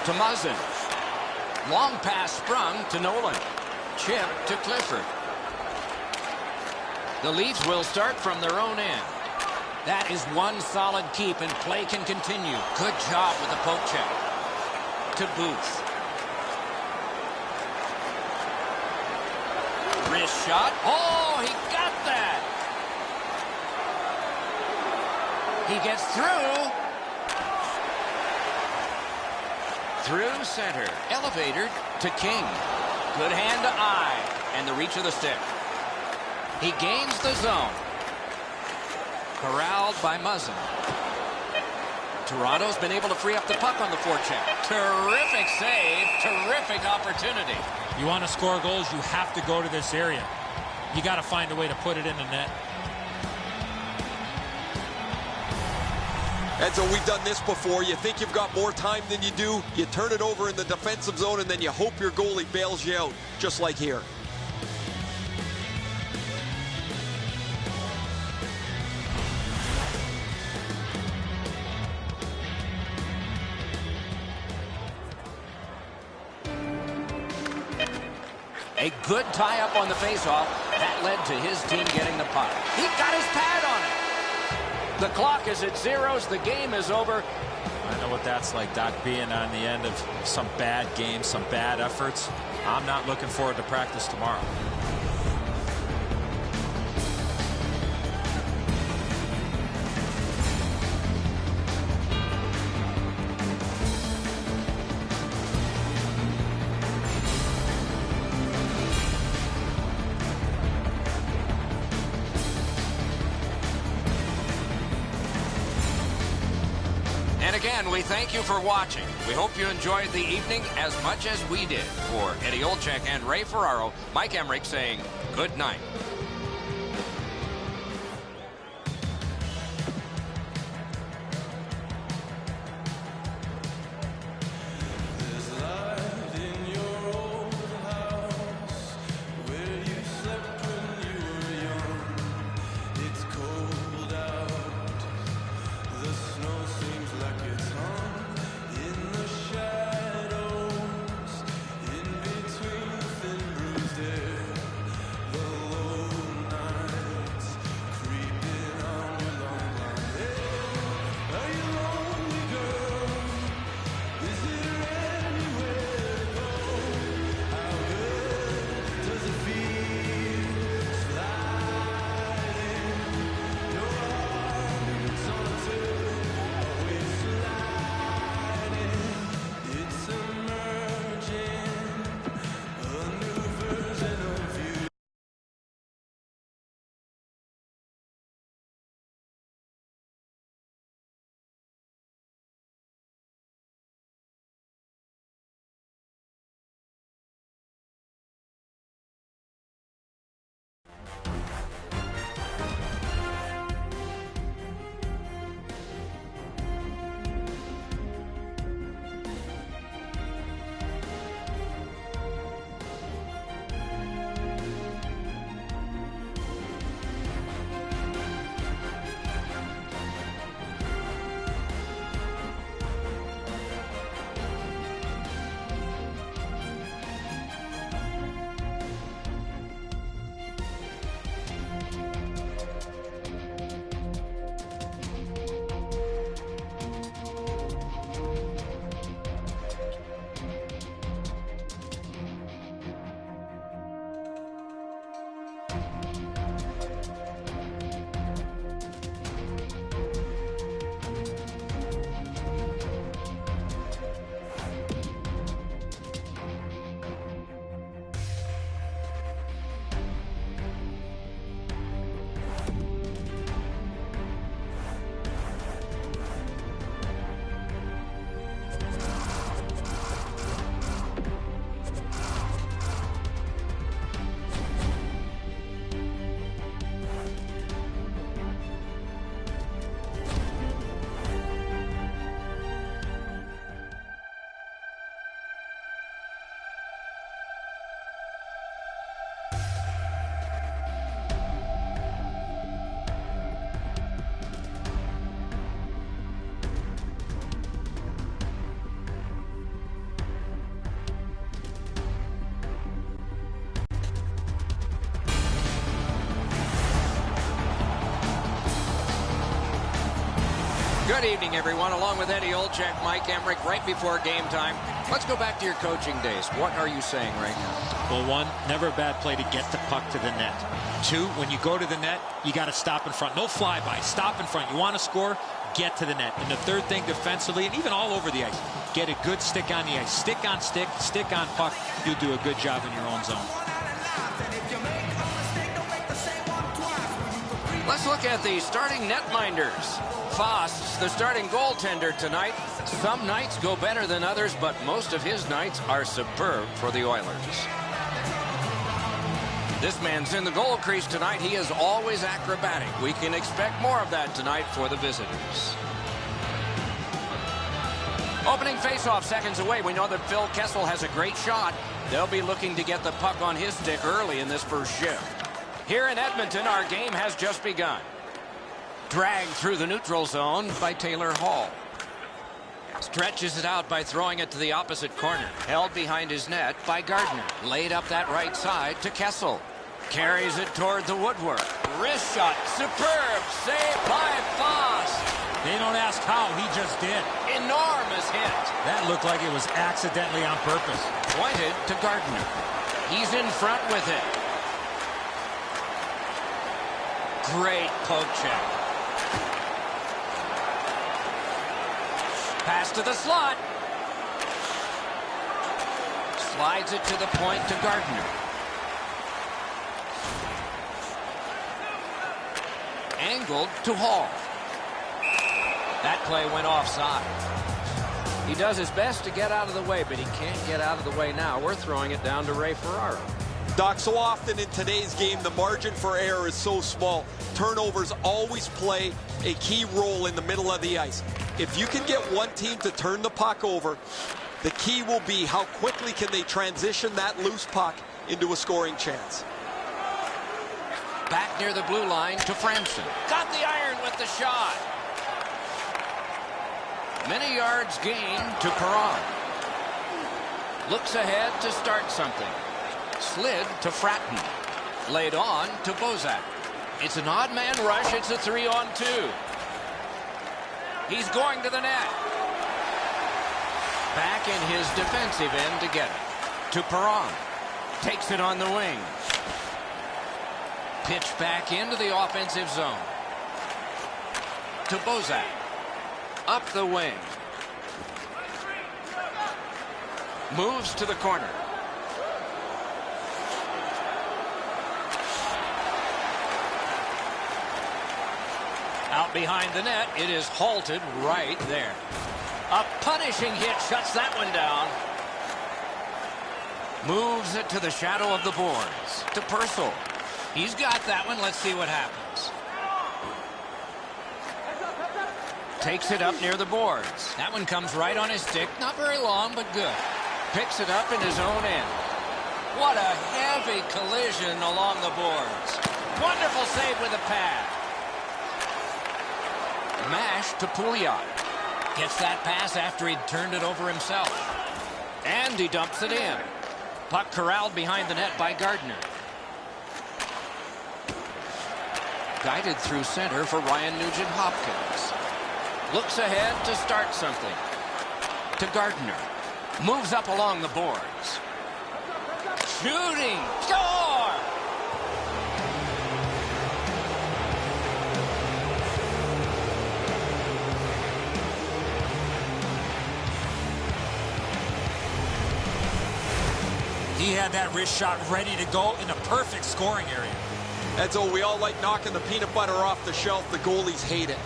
To Muzzin. Long pass sprung to Nolan. Chip to Clifford. The Leafs will start from their own end. That is one solid keep, and play can continue. Good job with the poke check. To Booth. Wrist shot. Oh, he got that. He gets through. Through center. Elevator to King. Good hand to eye. And the reach of the stick. He gains the zone. Corralled by Muzzin. Toronto's been able to free up the puck on the forecheck. Terrific save. Terrific opportunity.
You want to score goals, you have to go to this area. You got to find a way to put it in the net.
And so we've done this before. You think you've got more time than you do. You turn it over in the defensive zone, and then you hope your goalie bails you out, just like here.
A good tie-up on the faceoff. That led to his team getting the puck. He got his pad on it. The clock is at zeros. The game is over.
I know what that's like, Doc, being on the end of some bad games, some bad efforts. I'm not looking forward to practice tomorrow.
And again, we thank you for watching. We hope you enjoyed the evening as much as we did. For Eddie Olczyk and Ray Ferraro, Mike Emmerich saying good night.
The Lord
Good evening, everyone. Along with Eddie Olczyk, Mike Emmerich, right before game time. Let's go back to your coaching days. What are you saying right now?
Well, one, never a bad play to get the puck to the net. Two, when you go to the net, you got to stop in front. No flyby. Stop in front. You want to score, get to the net. And the third thing defensively, and even all over the ice, get a good stick on the ice. Stick on stick, stick on puck. You'll do a good job in your own zone.
Let's look at the starting netminders. Foss, the starting goaltender tonight. Some nights go better than others, but most of his nights are superb for the Oilers. This man's in the goal crease tonight. He is always acrobatic. We can expect more of that tonight for the visitors. Opening faceoff seconds away. We know that Phil Kessel has a great shot. They'll be looking to get the puck on his stick early in this first shift. Here in Edmonton, our game has just begun. Dragged through the neutral zone by Taylor Hall. Stretches it out by throwing it to the opposite corner. Held behind his net by Gardner. Laid up that right side to Kessel. Carries it toward the woodwork. Wrist shot. Superb save by Foss.
They don't ask how, he just did.
Enormous hit.
That looked like it was accidentally on purpose.
Pointed to Gardner. He's in front with it. Great poke check. Pass to the slot. Slides it to the point to Gardner. Angled to Hall. That play went offside. He does his best to get out of the way, but he can't get out of the way now. We're throwing it down to Ray Ferraro.
Doc, so often in today's game, the margin for error is so small. Turnovers always play a key role in the middle of the ice. If you can get one team to turn the puck over, the key will be how quickly can they transition that loose puck into a scoring chance.
Back near the blue line to Franson. Got the iron with the shot. Many yards gained to Perron. Looks ahead to start something. Slid to Fratton. Laid on to Bozak. It's an odd man rush. It's a 3-on-2. He's going to the net. Back in his defensive end to get it. To Perron. Takes it on the wing. Pitch back into the offensive zone. To Bozak. Up the wing. Moves to the corner. Out behind the net, it is halted right there. A punishing hit shuts that one down. Moves it to the shadow of the boards. To Purcell. He's got that one. Let's see what happens. Takes it up near the boards. That one comes right on his stick. Not very long, but good. Picks it up in his own end. What a heavy collision along the boards. Wonderful save with a pad. Mash to Pouliot. Gets that pass after he'd turned it over himself. And he dumps it in. Puck corralled behind the net by Gardner. Guided through center for Ryan Nugent-Hopkins. Looks ahead to start something. To Gardner. Moves up along the boards. Shooting. Score!
He had that wrist shot ready to go in a perfect scoring area.
Edzo, we all like knocking the peanut butter off the shelf. The goalies hate it.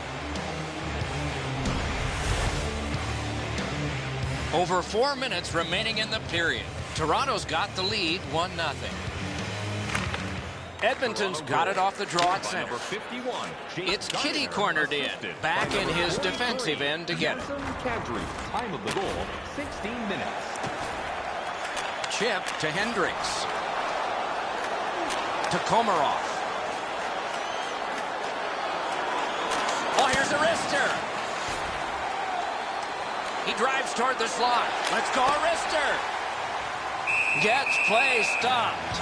Over 4 minutes remaining in the period. Toronto's got the lead 1-0. Edmonton's got it off the draw at center. It's Kitty cornered in. Back in his defensive end to get it.
Time of the goal, 16 minutes.
Chip to Hendricks. To Komarov. Oh, here's a wrister. He drives toward the slot. Let's go, a wrister. Gets play stopped.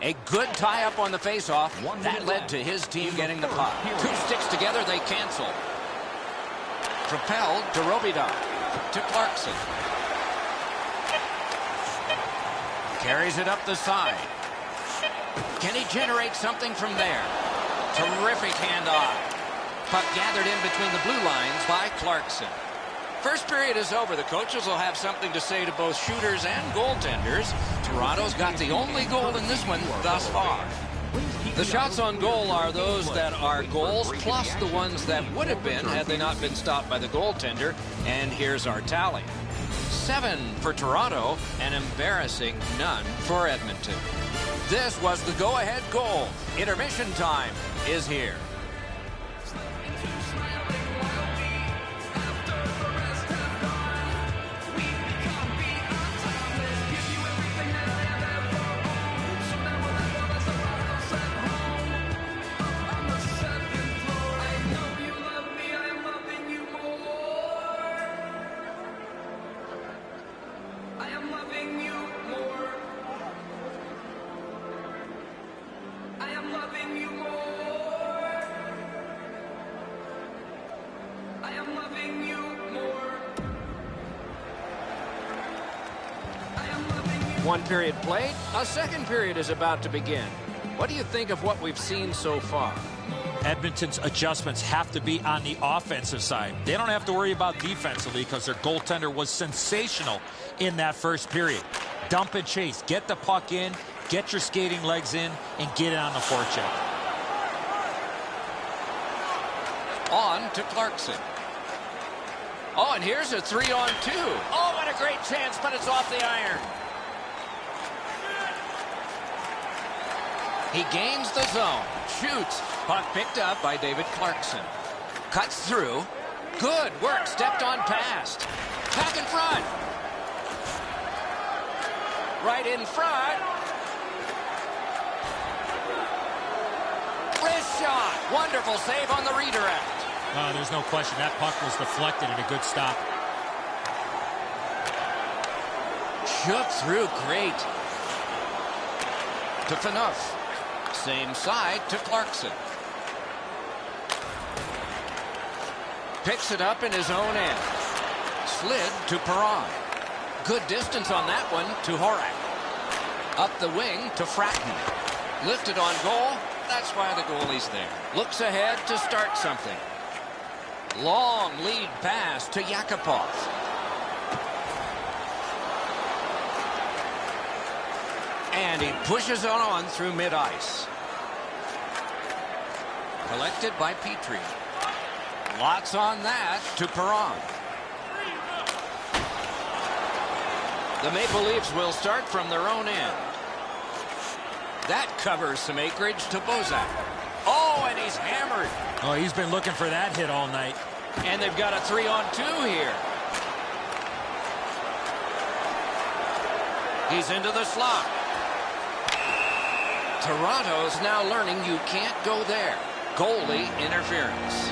A good tie-up on the face-off. That led to his team getting the puck. Two sticks together, they cancel. Propelled to Robida. To Clarkson. Carries it up the side. Can he generate something from there? Terrific handoff. Puck gathered in between the blue lines by Clarkson. First period is over. The coaches will have something to say to both shooters and goaltenders. Toronto's got the only goal in this one thus far. The shots on goal are those that are goals, plus the ones that would have been had they not been stopped by the goaltender. And here's our tally. 7 for Toronto, an embarrassing none for Edmonton. This was the go-ahead goal. Intermission time is here. One period played, a second period is about to begin. What do you think of what we've seen so far?
Edmonton's adjustments have to be on the offensive side. They don't have to worry about defensively because their goaltender was sensational in that first period. Dump and chase, get the puck in, get your skating legs in, and get it on the forecheck.
On to Clarkson. Oh, and here's a 3-on-2. Oh, what a great chance, but it's off the iron. He gains the zone, shoots, puck picked up by David Clarkson. Cuts through, good work, stepped on past. Back in front. Right in front. Wrist shot, wonderful save on the redirect.
There's no question, that puck was deflected and a good stop.
Shook through, great. To Phaneuf. Same side to Clarkson. Picks it up in his own end. Slid to Perron. Good distance on that one to Horak. Up the wing to Fratton. Lifted on goal. That's why the goalie's there. Looks ahead to start something. Long lead pass to Yakupov. And he pushes it on through mid-ice. Collected by Petrie. Lots on that to Perron. The Maple Leafs will start from their own end. That covers some acreage to Bozak. Oh, and he's hammered.
Oh, he's been looking for that hit all night.
And they've got a 3-on-2 here. He's into the slot. Toronto's now learning you can't go there. Goalie interference.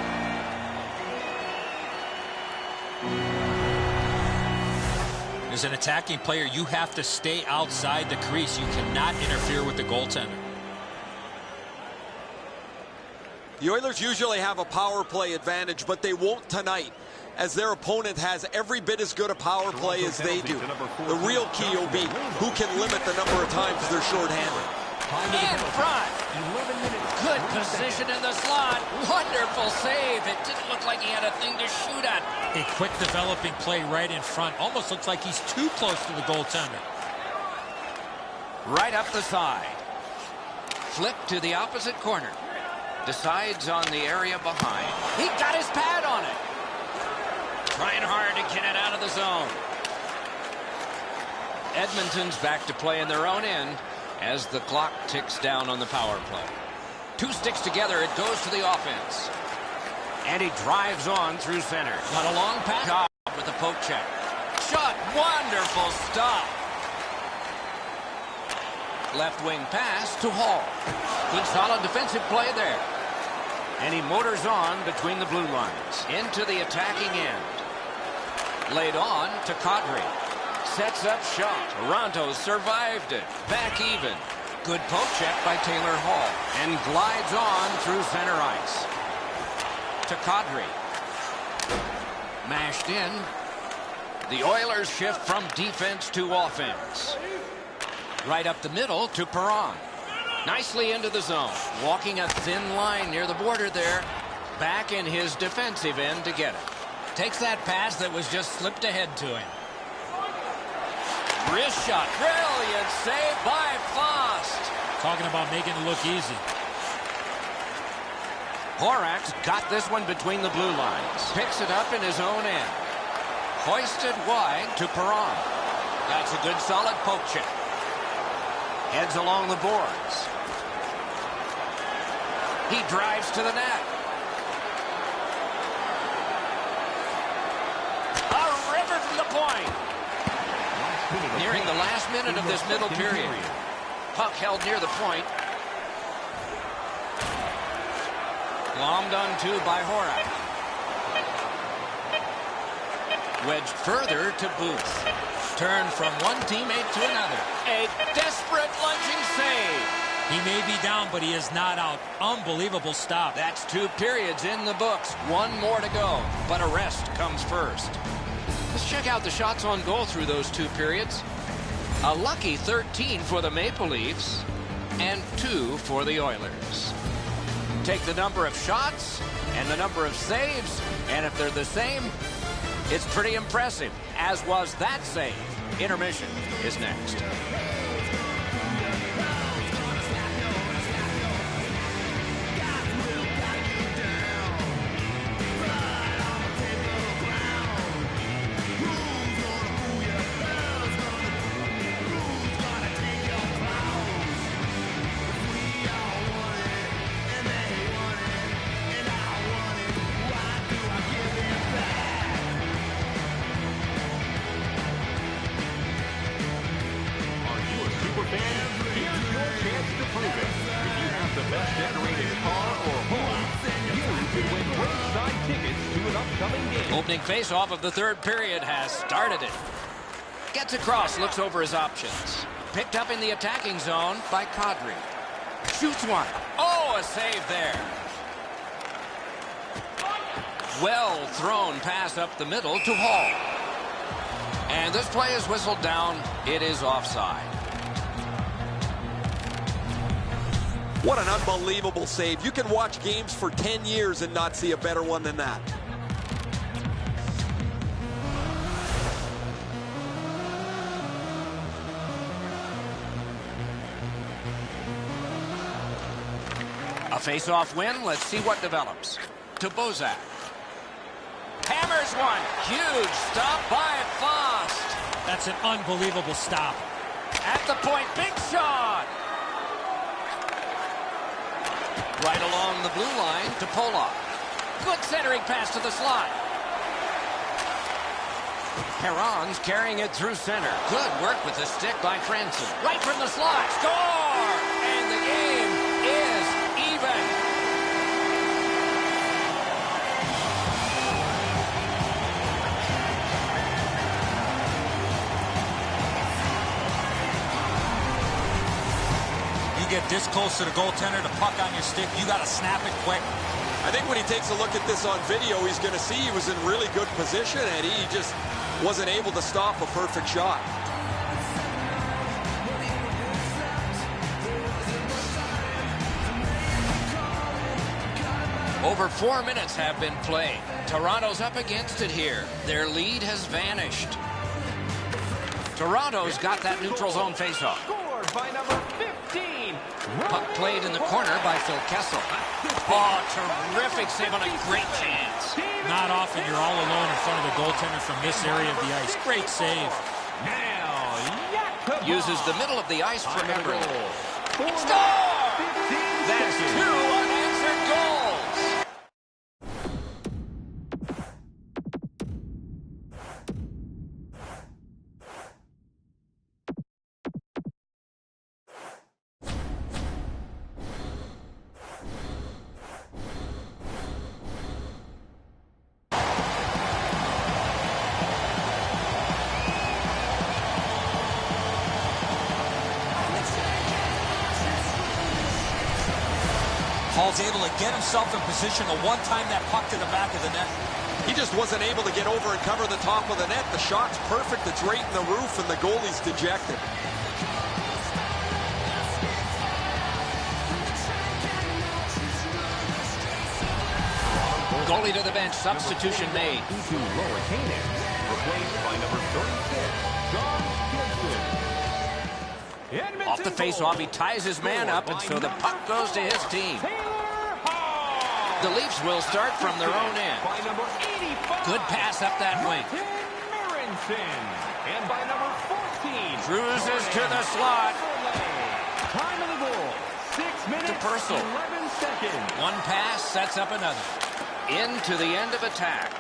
As an attacking player, you have to stay outside the crease. You cannot interfere with the goaltender.
The Oilers usually have a power play advantage, but they won't tonight, as their opponent has every bit as good a power play as they do. The real key will be who can limit the number of times they're shorthanded.
In front. Good position in the slot. Wonderful save. It didn't look like he had a thing to shoot at.
A quick developing play right in front. Almost looks like he's too close to the goaltender.
Right up the side. Flip to the opposite corner. Decides on the area behind. He got his pad on it. Trying hard to get it out of the zone. Edmonton's back to play in their own end as the clock ticks down on the power play. Two sticks together, it goes to the offense. And he drives on through center. Got a long pass. Job with the poke check. Shot, wonderful stop. Left wing pass to Hall. Good solid defensive play there. And he motors on between the blue lines. Into the attacking end. Laid on to Kadri. Sets up shot. Toronto survived it. Back even. Good poke check by Taylor Hall. And glides on through center ice. To Kadri. Mashed in. The Oilers shift from defense to offense. Right up the middle to Perron. Nicely into the zone. Walking a thin line near the border there. Back in his defensive end to get it. Takes that pass that was just slipped ahead to him. Wrist shot. Brilliant save by Fost.
Talking about making it look easy.
Horak's got this one between the blue lines. Picks it up in his own end. Hoisted wide to Perron. That's a good solid poke check. Heads along the boards. He drives to the net. A river from the point. Nearing the last minute of this middle period. Puck held near the point. Glommed onto by Horak. Wedged further to Booth. Turned from one teammate to another. A desperate lunging save.
He may be down, but he is not out. Unbelievable stop.
That's 2 periods in the books. 1 more to go, but a rest comes first. Let's check out the shots on goal through those 2 periods. A lucky 13 for the Maple Leafs and 2 for the Oilers. Take the number of shots and the number of saves, and if they're the same, it's pretty impressive, as was that save. Intermission is next. Opening face-off of the 3rd period has started it. Gets across, looks over his options. Picked up in the attacking zone by Kadri. Shoots one. Oh, a save there. Well thrown pass up the middle to Hall. And this play is whistled down. It is offside.
What an unbelievable save. You can watch games for 10 years and not see a better one than that.
A face-off win. Let's see what develops. To Bozak. Hammers one. Huge stop by Fost.
That's an unbelievable stop.
At the point, big shot. Right along the blue line to Polak. Good centering pass to the slot. Perron's carrying it through center. Good work with the stick by Franson. Right from the slot. Score! And the game is even.
You get this close to the goaltender, the puck on your stick, you got to snap it quick.
I think when he takes a look at this on video, he's going to see he was in really good position, and he just wasn't able to stop a perfect shot.
Over 4 minutes have been played. Toronto's up against it here. Their lead has vanished. Toronto's got that neutral zone faceoff.
Scored by number 15.
Puck played in the corner by Phil Kessel. Oh, terrific save on a great chance.
Not often you're all alone in front of the goaltender from this area of the ice. Great save.
Now,
Uses the middle of the ice for Memberley.
Score!
That's 2 unanswered goals.
Hall's able to get himself in position to one-time that puck to the back of the net.
He just wasn't able to get over and cover the top of the net. The shot's perfect. It's right in the roof, and the goalie's dejected.
Goalie to the bench. Substitution made.
Into Lower Canaan, replaced by number 36, John Gibson.
Off the face-off, he ties his man up, and so the puck goes to his team. The Leafs will start from their own end.
By number 85,
Good pass up that wing.
And by number 14,
Cruises to the slot.
time of the goal, 6 minutes,
To Purcell.
11 seconds.
One pass sets up another. Into the end of attack.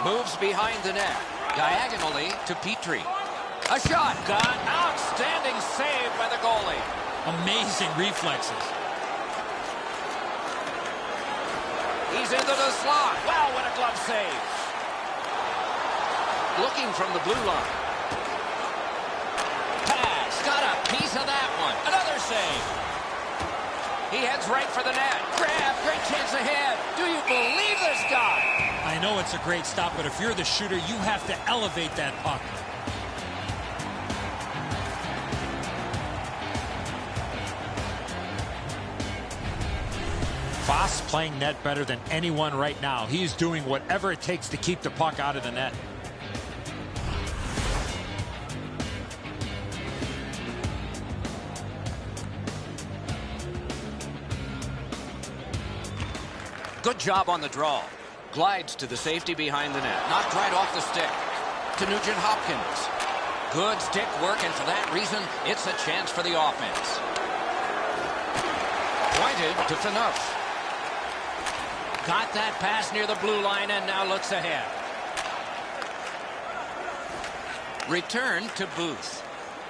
Moves behind the net. Diagonally to Petrie. A shot. Got outstanding save by the goalie.
Amazing reflexes.
He's into the slot. Wow, what a glove save. Looking from the blue line. Pass. Got a piece of that one. Another save. He heads right for the net. Grab. Great chance ahead. Do you believe this guy?
I know it's a great stop, but if you're the shooter, you have to elevate that puck. Foss playing net better than anyone right now. He's doing whatever it takes to keep the puck out of the net.
Good job on the draw. Glides to the safety behind the net. Knocked right off the stick. To Nugent Hopkins. Good stick work, and for that reason, it's a chance for the offense. Pointed to Phaneuf. Got that pass near the blue line and now looks ahead. Return to Booth.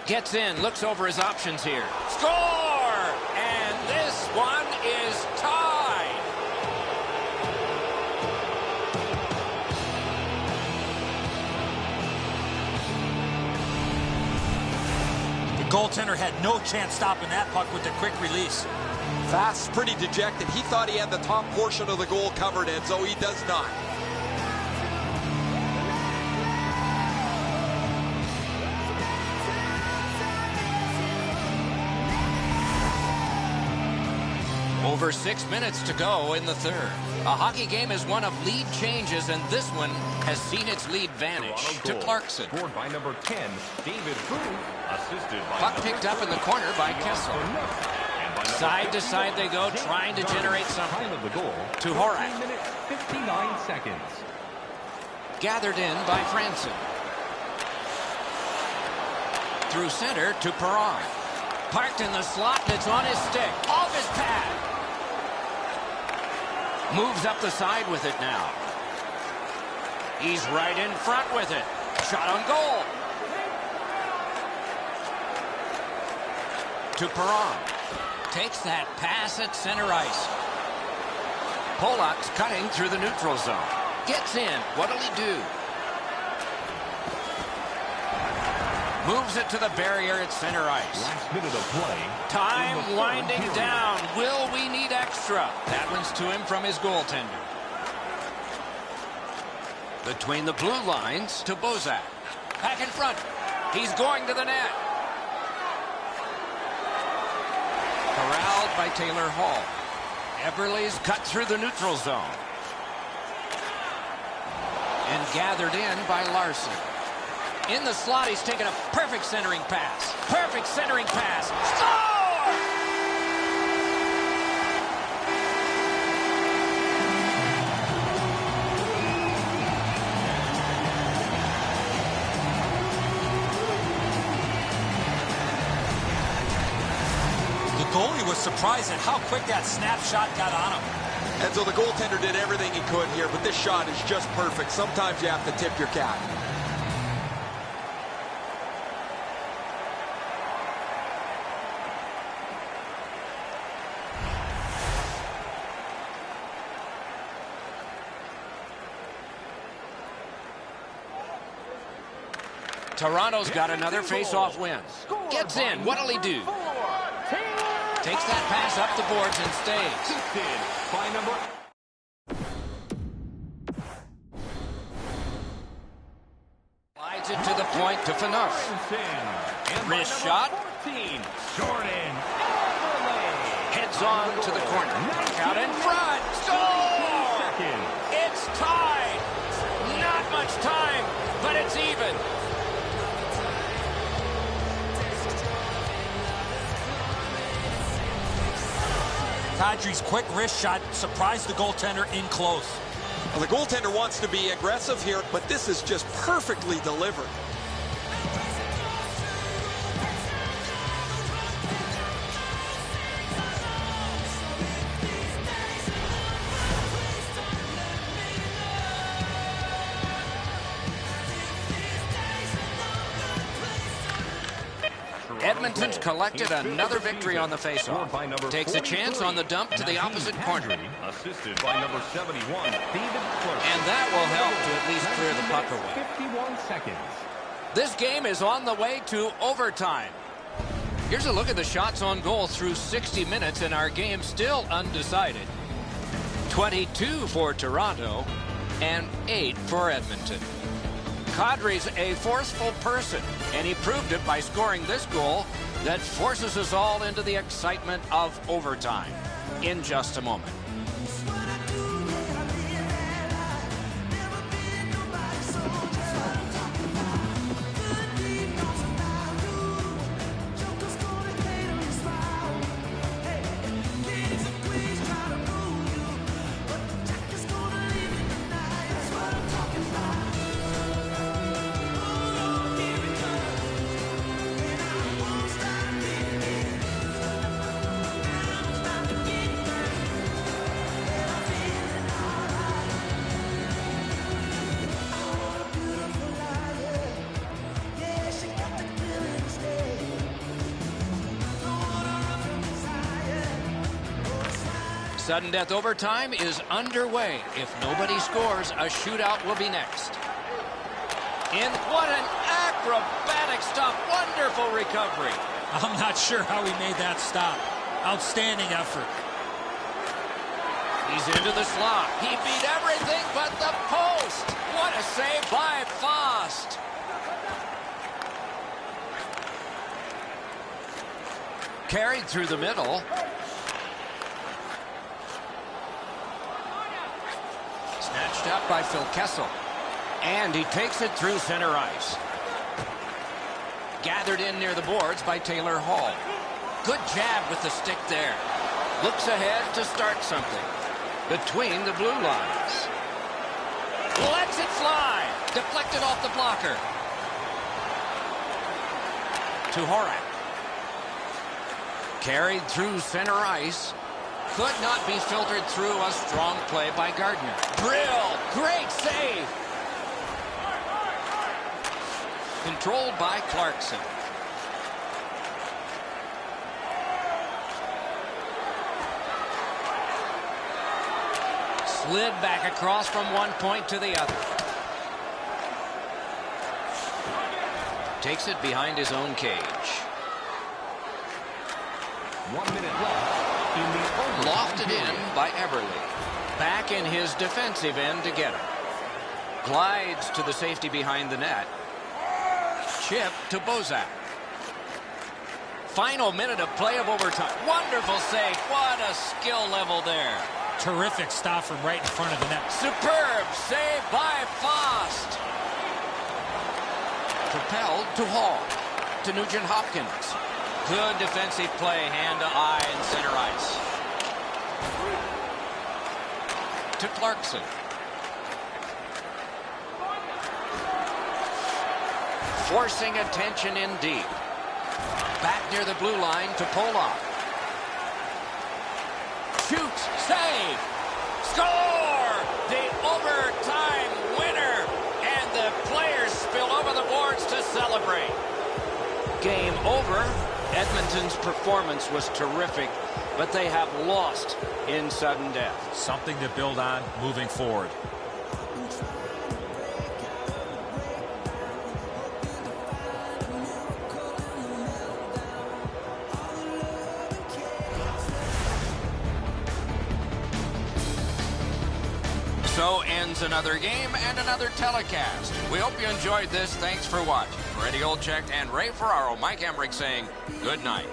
Gets in, looks over his options here. Score! And this one is tied.
The goaltender had no chance stopping that puck with the quick release.
Fast's pretty dejected. He thought he had the top portion of the goal covered, Enzo. He does not.
Over 6 minutes to go in the third. A hockey game is one of lead changes, and this one has seen its lead vanish to Clarkson.
Scored by number 10, David Booth, assisted by
Puck picked up in the corner by Kessel. Side to side they go, trying to generate something.
Time of the goal,
To Horak.
13 minutes, 59 seconds.
Gathered in by Franson. Through center to Perron. Parked in the slot, and it's on his stick. Off his pad. Moves up the side with it now. He's right in front with it. Shot on goal. To Perron. Takes that pass at center ice. Polak's cutting through the neutral zone. Gets in. What'll he do? Moves it to the barrier at center ice.
Last minute of play.
Time winding down. Will we need extra? That one's to him from his goaltender. Between the blue lines to Bozak. Back in front. He's going to the net. Corralled by Taylor Hall. Eberle's cut through the neutral zone. And gathered in by Larson. In the slot, he's taken a perfect centering pass. Perfect centering pass. Score!
The goalie was surprised at how quick that snapshot got on him.
And so the goaltender did everything he could here, but this shot is just perfect. Sometimes you have to tip your cap. Toronto's got another face-off win. Gets in. What'll he do?
Takes that pass up the boards and stays.
Assisted by number...
Slides it to the point to Phaneuf. Wrist shot.
14, Jordan.
Heads on to the corner. Out in front. Score! It's tied. Not much time, but it's even.
Kadri's quick wrist shot surprised the goaltender in close.
Well, the goaltender wants to be aggressive here, but this is just perfectly delivered.
Edmonton's collected another victory on the faceoff. Takes a chance on the dump to the opposite corner.
Assisted by number 71, David Clerk.
And that will help to at least clear the puck away.
51 seconds.
This game is on the way to overtime. Here's a look at the shots on goal through 60 minutes, and our game still undecided. 22 for Toronto and 8 for Edmonton. Kadri's a forceful person, and he proved it by scoring this goal that forces us all into the excitement of overtime in just a moment. Sudden death overtime is underway. If nobody scores, a shootout will be next. And what an acrobatic stop. Wonderful recovery.
I'm not sure how he made that stop. Outstanding effort.
He's into the slot. He beat everything but the post. What a save by Fost. Carried through the middle. Snatched up by Phil Kessel. And he takes it through center ice. Gathered in near the boards by Taylor Hall. Good jab with the stick there. Looks ahead to start something. Between the blue lines. Lets it fly. Deflected off the blocker. To Horak. Carried through center ice. Could not be filtered through. A strong play by Gardner. Drill. Great save. Controlled by Clarkson. Slid back across from one point to the other. Takes it behind his own cage.
1 minute left in the overtime
Lofted
period.
in by Eberle. Back in his defensive end to get him. Glides to the safety behind the net. Chip to Bozak. Final minute of play of overtime. Wonderful save. What a skill level there.
Terrific stop from right in front of the net.
Superb save by Fost. Propelled to Hall. To Nugent Hopkins. Good defensive play, hand to eye and center ice. To Clarkson. Forcing attention in deep. Back near the blue line to Polak. Shoots, save, score! The overtime winner, and the players spill over the boards to celebrate. Game over. Edmonton's performance was terrific, but they have lost in sudden death.
Something to build on moving forward.
So ends another game and another telecast. We hope you enjoyed this. Thanks for watching. For Eddie Olczyk and Ray Ferraro, Mike Emmerich saying good night.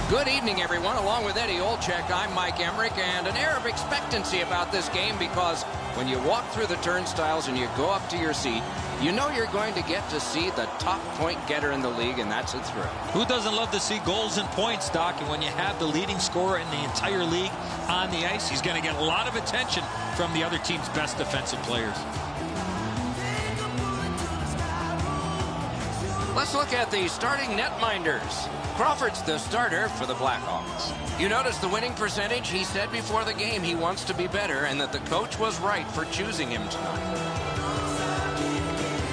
Good evening, everyone. Along with Eddie Olczyk, I'm Mike Emmerich, and an air of expectancy about this game because when you walk through the turnstiles and you go up to your seat, you know you're going to get to see the top point getter in the league, and that's a thrill.
Who doesn't love to see goals and points, Doc? And when you have the leading scorer in the entire league on the ice, he's going to get a lot of attention from the other team's best defensive players.
Let's look at the starting netminders. Crawford's the starter for the Blackhawks. You notice the winning percentage? He said before the game he wants to be better and that the coach was right for choosing him tonight.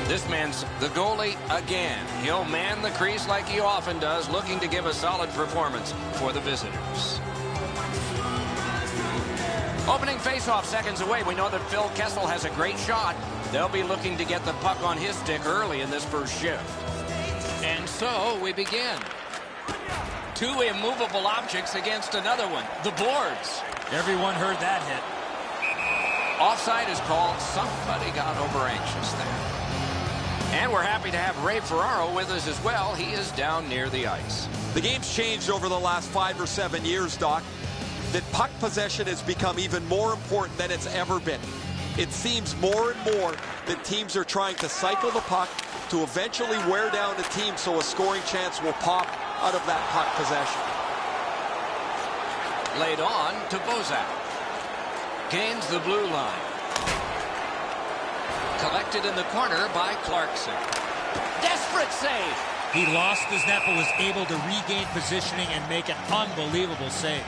This man's the goalie again. He'll man the crease like he often does, looking to give a solid performance for the visitors. Opening faceoff seconds away. We know that Phil Kessel has a great shot. They'll be looking to get the puck on his stick early in this first shift. And so we begin. Two immovable objects against another one. The boards.
Everyone heard that hit.
Offside is called. Somebody got over anxious there. And we're happy to have Ray Ferraro with us as well. He is down near the ice.
The game's changed over the last 5 or 7 years, Doc. That puck possession has become even more important than it's ever been. It seems more and more that teams are trying to cycle the puck to eventually wear down the team so a scoring chance will pop out of that puck possession.
Laid on to Bozak. Gains the blue line. Collected in the corner by Clarkson. Desperate save.
He lost his net but was able to regain positioning and make an unbelievable save.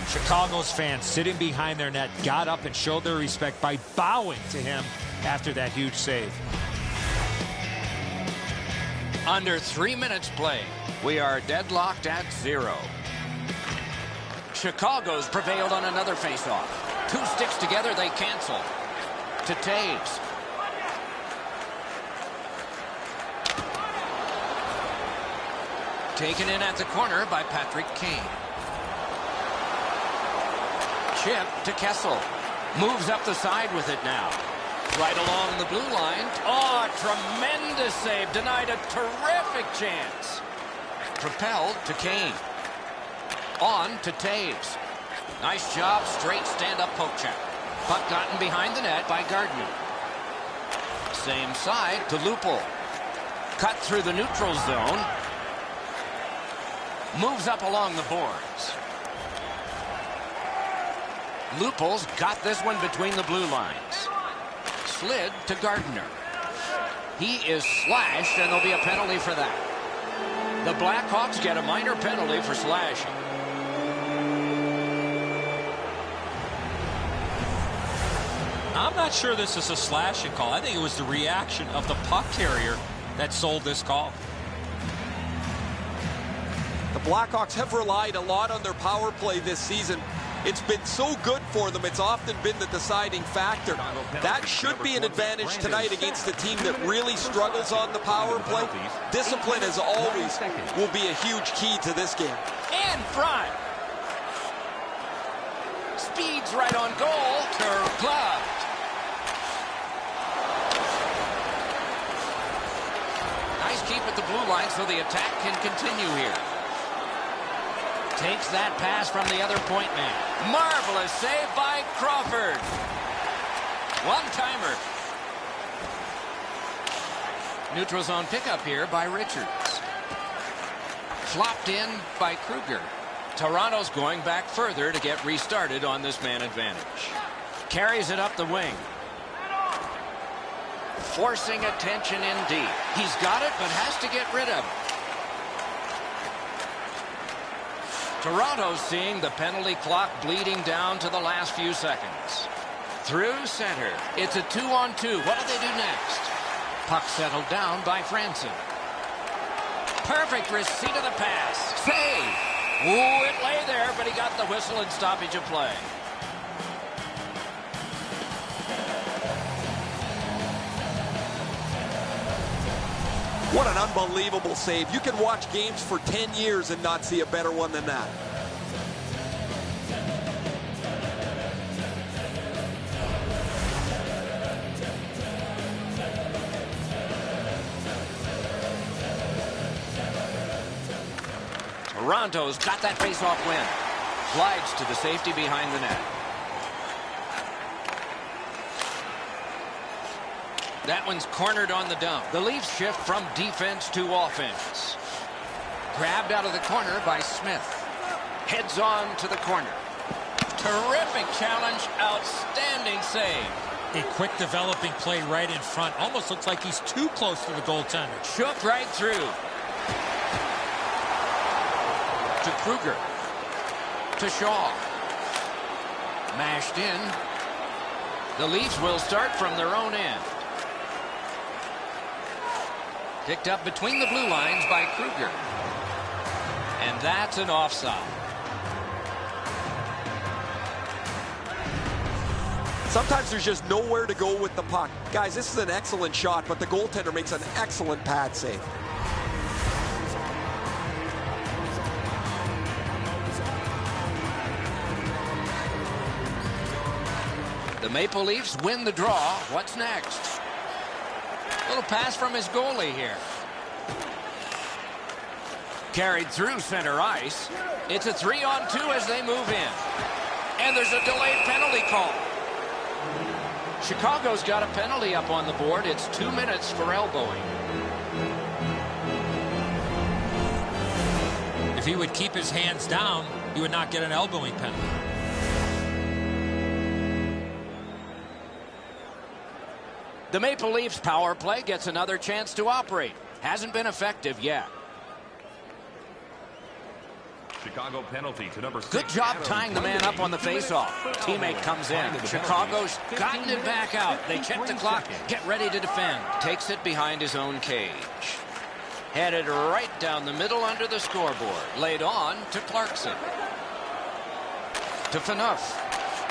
Chicago's fans sitting behind their net got up and showed their respect by bowing to him after that huge save.
Under 3 minutes played. We are deadlocked at 0. Chicago's prevailed on another faceoff. Two sticks together, they cancel. To Taves. Taken in at the corner by Patrick Kane. Chip to Kessel. Moves up the side with it now. Right along the blue line. Oh, tremendous save. Denied a terrific chance. Propelled to Kane. On to Taves. Nice job, straight stand-up poke check. Puck gotten behind the net by Gardner. Same side to Lupul. Cut through the neutral zone. Moves up along the boards. Lupul's got this one between the blue lines. Slid to Gardner. He is slashed, and there'll be a penalty for that. The Blackhawks get a minor penalty for slashing.
I'm not sure this is a slashing call. I think it was the reaction of the puck carrier that sold this call.
The Blackhawks have relied a lot on their power play this season. It's been so good for them. It's often been the deciding factor. That should be an advantage tonight against a team that really struggles on the power play. Discipline, as always, will be a huge key to this game.
In front. Speeds right on goal. Gloved. Nice keep at the blue line so the attack can continue here. Takes that pass from the other point man. Marvelous save by Crawford. One-timer. Neutral zone pickup here by Richards. Flopped in by Kruger. Toronto's going back further to get restarted on this man advantage. Carries it up the wing. Forcing attention in deep. He's got it, but has to get rid of it. Toronto's seeing the penalty clock bleeding down to the last few seconds. Through center. It's a 2-on-2. What do they do next? Puck settled down by Franson. Perfect receipt of the pass. Save. Ooh, it lay there, but he got the whistle and stoppage of play.
What an unbelievable save. You can watch games for 10 years and not see a better one than that.
Toronto's got that face-off win. Glides to the safety behind the net. That one's cornered on the dump. The Leafs shift from defense to offense. Grabbed out of the corner by Smith. Heads on to the corner. Terrific challenge. Outstanding save.
A quick developing play right in front. Almost looks like he's too close to the goaltender.
Shook right through. To Kruger. To Shaw. Mashed in. The Leafs will start from their own end. Picked up between the blue lines by Kruger. And that's an offside.
Sometimes there's just nowhere to go with the puck. Guys, this is an excellent shot, but the goaltender makes an excellent pad save.
The Maple Leafs win the draw. What's next? Little pass from his goalie here. Carried through center ice. It's a 3-on-2 as they move in. And there's a delayed penalty call. Chicago's got a penalty up on the board. It's 2 minutes for elbowing.
If he would keep his hands down, he would not get an elbowing penalty.
The Maple Leafs power play gets another chance to operate. Hasn't been effective yet.
Chicago penalty to number 6.
Good job tying the man up on the faceoff. Teammate comes in. Chicago's gotten it back out. They check the clock. Get ready to defend. Takes it behind his own cage. Headed right down the middle under the scoreboard. Laid on to Clarkson. To Phaneuf.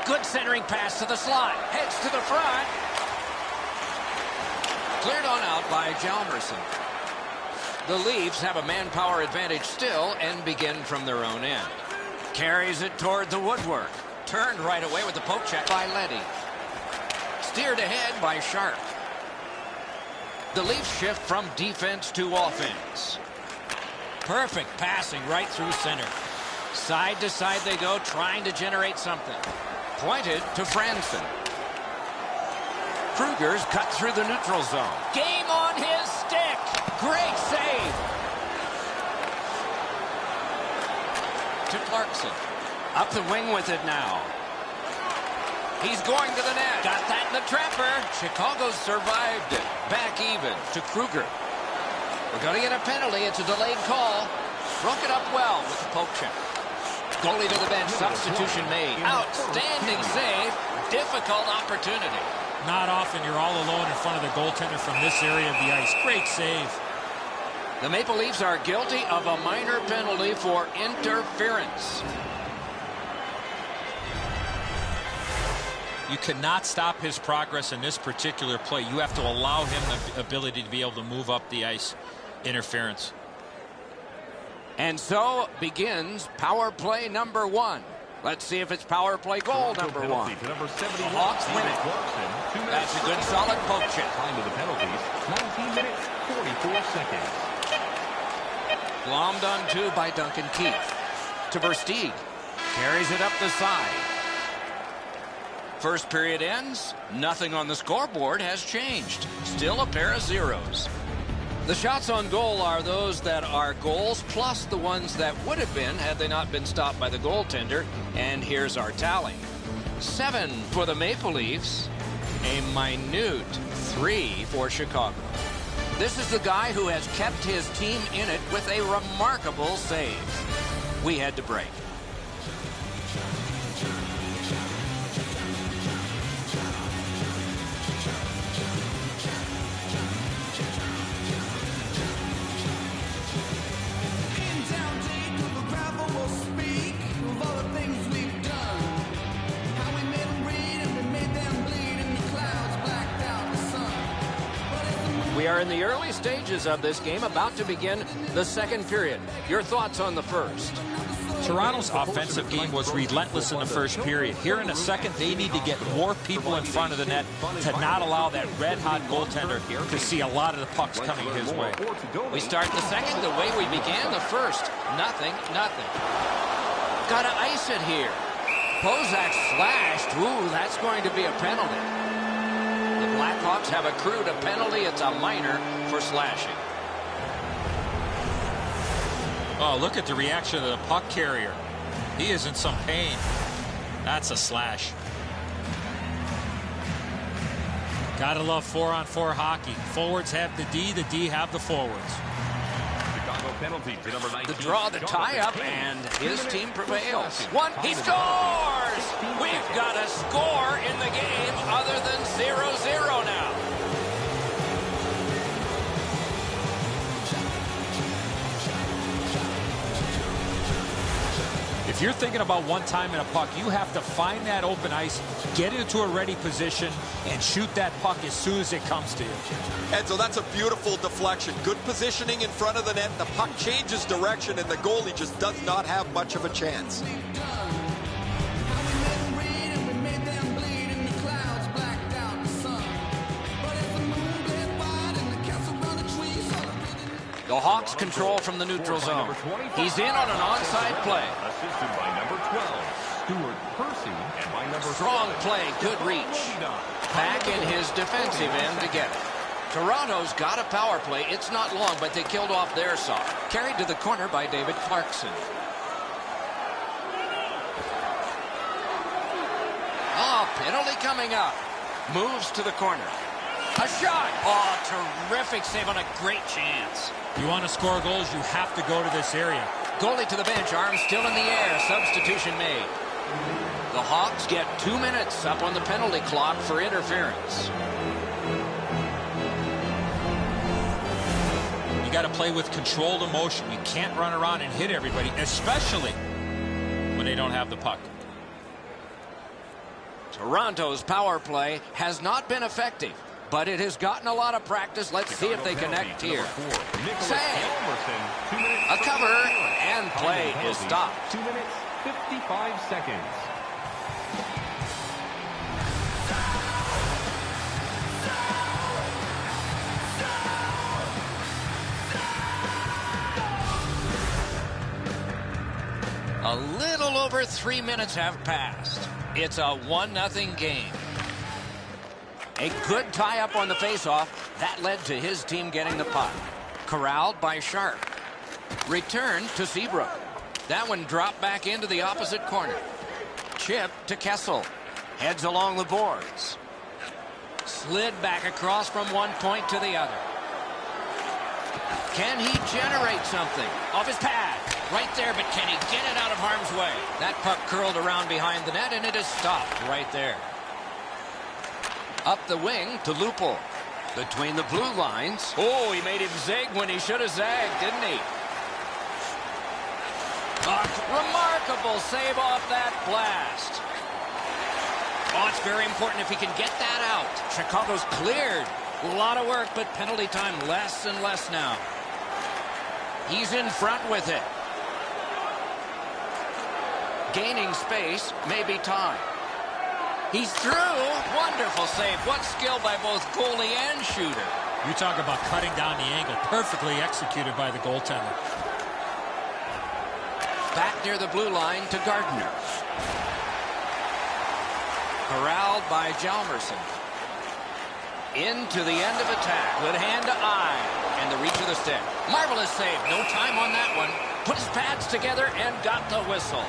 Good centering pass to the slot. Heads to the front. Cleared on out by Hjalmarsson. The Leafs have a manpower advantage still and begin from their own end. Carries it toward the woodwork. Turned right away with the poke check by Leddy. steered ahead by Sharp. The Leafs shift from defense to offense. Perfect passing right through center. Side to side they go, trying to generate something. Pointed to Franson. Kruger's cut through the neutral zone. Game on his stick. Great save. To Clarkson. Up the wing with it now. He's going to the net. Got that in the trapper. Chicago survived it. Back even to Kruger. We're going to get a penalty. It's a delayed call. Broke it up well with the poke check. Goalie to the bench. Substitution made. Outstanding save. Difficult opportunity.
Not often you're all alone in front of the goaltender from this area of the ice. Great save.
The Maple Leafs are guilty of a minor penalty for interference.
You cannot stop his progress in this particular play. You have to allow him the ability to be able to move up the ice. Interference.
And so begins power play number 1. Let's see if it's power play goal number 1. The Hawks win it. That's a good solid poke check.
Time of the penalties, 19 minutes, 44 seconds.
Glommed on 2 by Duncan Keith. To Versteeg. Carries it up the side. First period ends. Nothing on the scoreboard has changed. Still a pair of zeros. The shots on goal are those that are goals plus the ones that would have been had they not been stopped by the goaltender. And here's our tally. 7 for the Maple Leafs. A minute 3 for Chicago. This is the guy who has kept his team in it with a remarkable save. We had to break. We are in the early stages of this game, about to begin the second period. Your thoughts on the first?
Toronto's offensive game was relentless in the first period. Here in the second, they need to get more people in front of the net to not allow that red-hot goaltender to see a lot of the pucks coming his way.
We start the second the way we began the first. Nothing. Got to ice it here. Bozak slashed. Ooh, that's going to be a penalty. The Blackhawks have accrued a penalty. It's a minor for slashing.
Oh, look at the reaction of the puck carrier. He is in some pain. That's a slash. Gotta love 4-on-4 hockey. Forwards have the D have the forwards.
The draw, the tie-up, and his team prevails. One, he scores! We've got a score in the game other than 0-0 now.
If you're thinking about one time in a puck, you have to find that open ice, get into a ready position, and shoot that puck as soon as it comes to you.
And so that's a beautiful deflection. Good positioning in front of the net. The puck changes direction, and the goalie just does not have much of a chance.
The Hawks control from the neutral zone. He's in on an onside play.
Assisted by number 12, Stuart Percy, and by number
Strong play, good reach. Back in his defensive end to get it. Toronto's got a power play. It's not long, but they killed off their side. Carried to the corner by David Clarkson. Oh, penalty coming up. Moves to the corner. A shot. Oh, terrific save on a great chance.
You want to score goals, you have to go to this area.
Goalie to the bench, arms still in the air. Substitution made. The Hawks get 2 minutes up on the penalty clock for interference.
You got to play with controlled emotion. You can't run around and hit everybody, especially when they don't have the puck.
Toronto's power play has not been effective, but it has gotten a lot of practice. Let's see if they connect here. Save. A cover, and play is stopped.
2 minutes, 55 seconds.
over 3 minutes have passed. It's a 1-0 game. A good tie-up on the faceoff. That led to his team getting the puck. Corralled by Sharp. Return to Seabrook. That one dropped back into the opposite corner. Chip to Kessel. Heads along the boards. Slid back across from one point to the other. Can he generate something off his pad? Right there, but can he get it out of harm's way? That puck curled around behind the net, and it is stopped right there. Up the wing to Lupul. Between the blue lines. Oh, he made him zig when he should have zagged, didn't he? A remarkable save off that blast. Oh, it's very important if he can get that out. Chicago's cleared. A lot of work, but penalty time less and less now. He's in front with it. Gaining space, maybe time. He's through. Wonderful save. What skill by both goalie and shooter.
You talk about cutting down the angle. Perfectly executed by the goaltender.
Back near the blue line to Gardner. Corralled by Hjalmarsson. Into the end of attack. Good hand to eye. And the reach of the stick. Marvelous save. No time on that one. Put his pads together and got the whistle.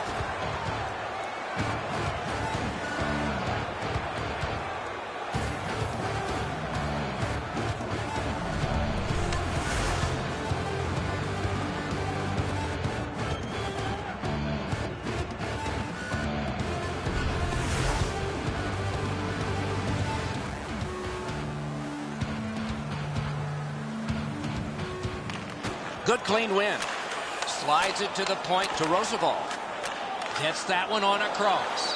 Good clean win. Slides it to the point to Roosevelt. Gets that one on across.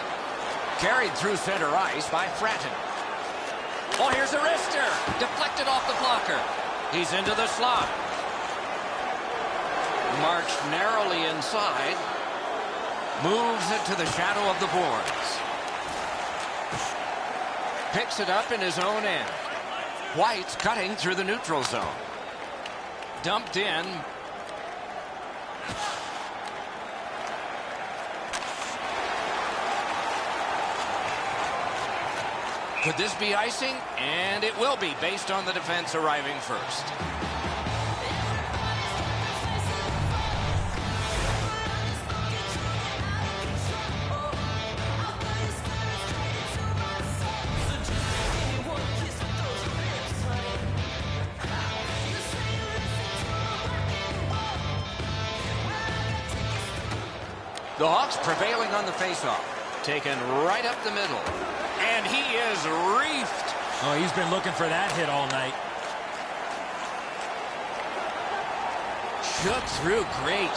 Carried through center ice by Fratton. Oh, here's a wrister. Deflected off the blocker. He's into the slot. Marched narrowly inside. Moves it to the shadow of the boards. Picks it up in his own end. White's cutting through the neutral zone. Dumped in. Could this be icing? And it will be, based on the defense arriving first. The Hawks prevailing on the faceoff. Taken right up the middle. And he is reefed.
Oh, he's been looking for that hit all night.
Shook through great.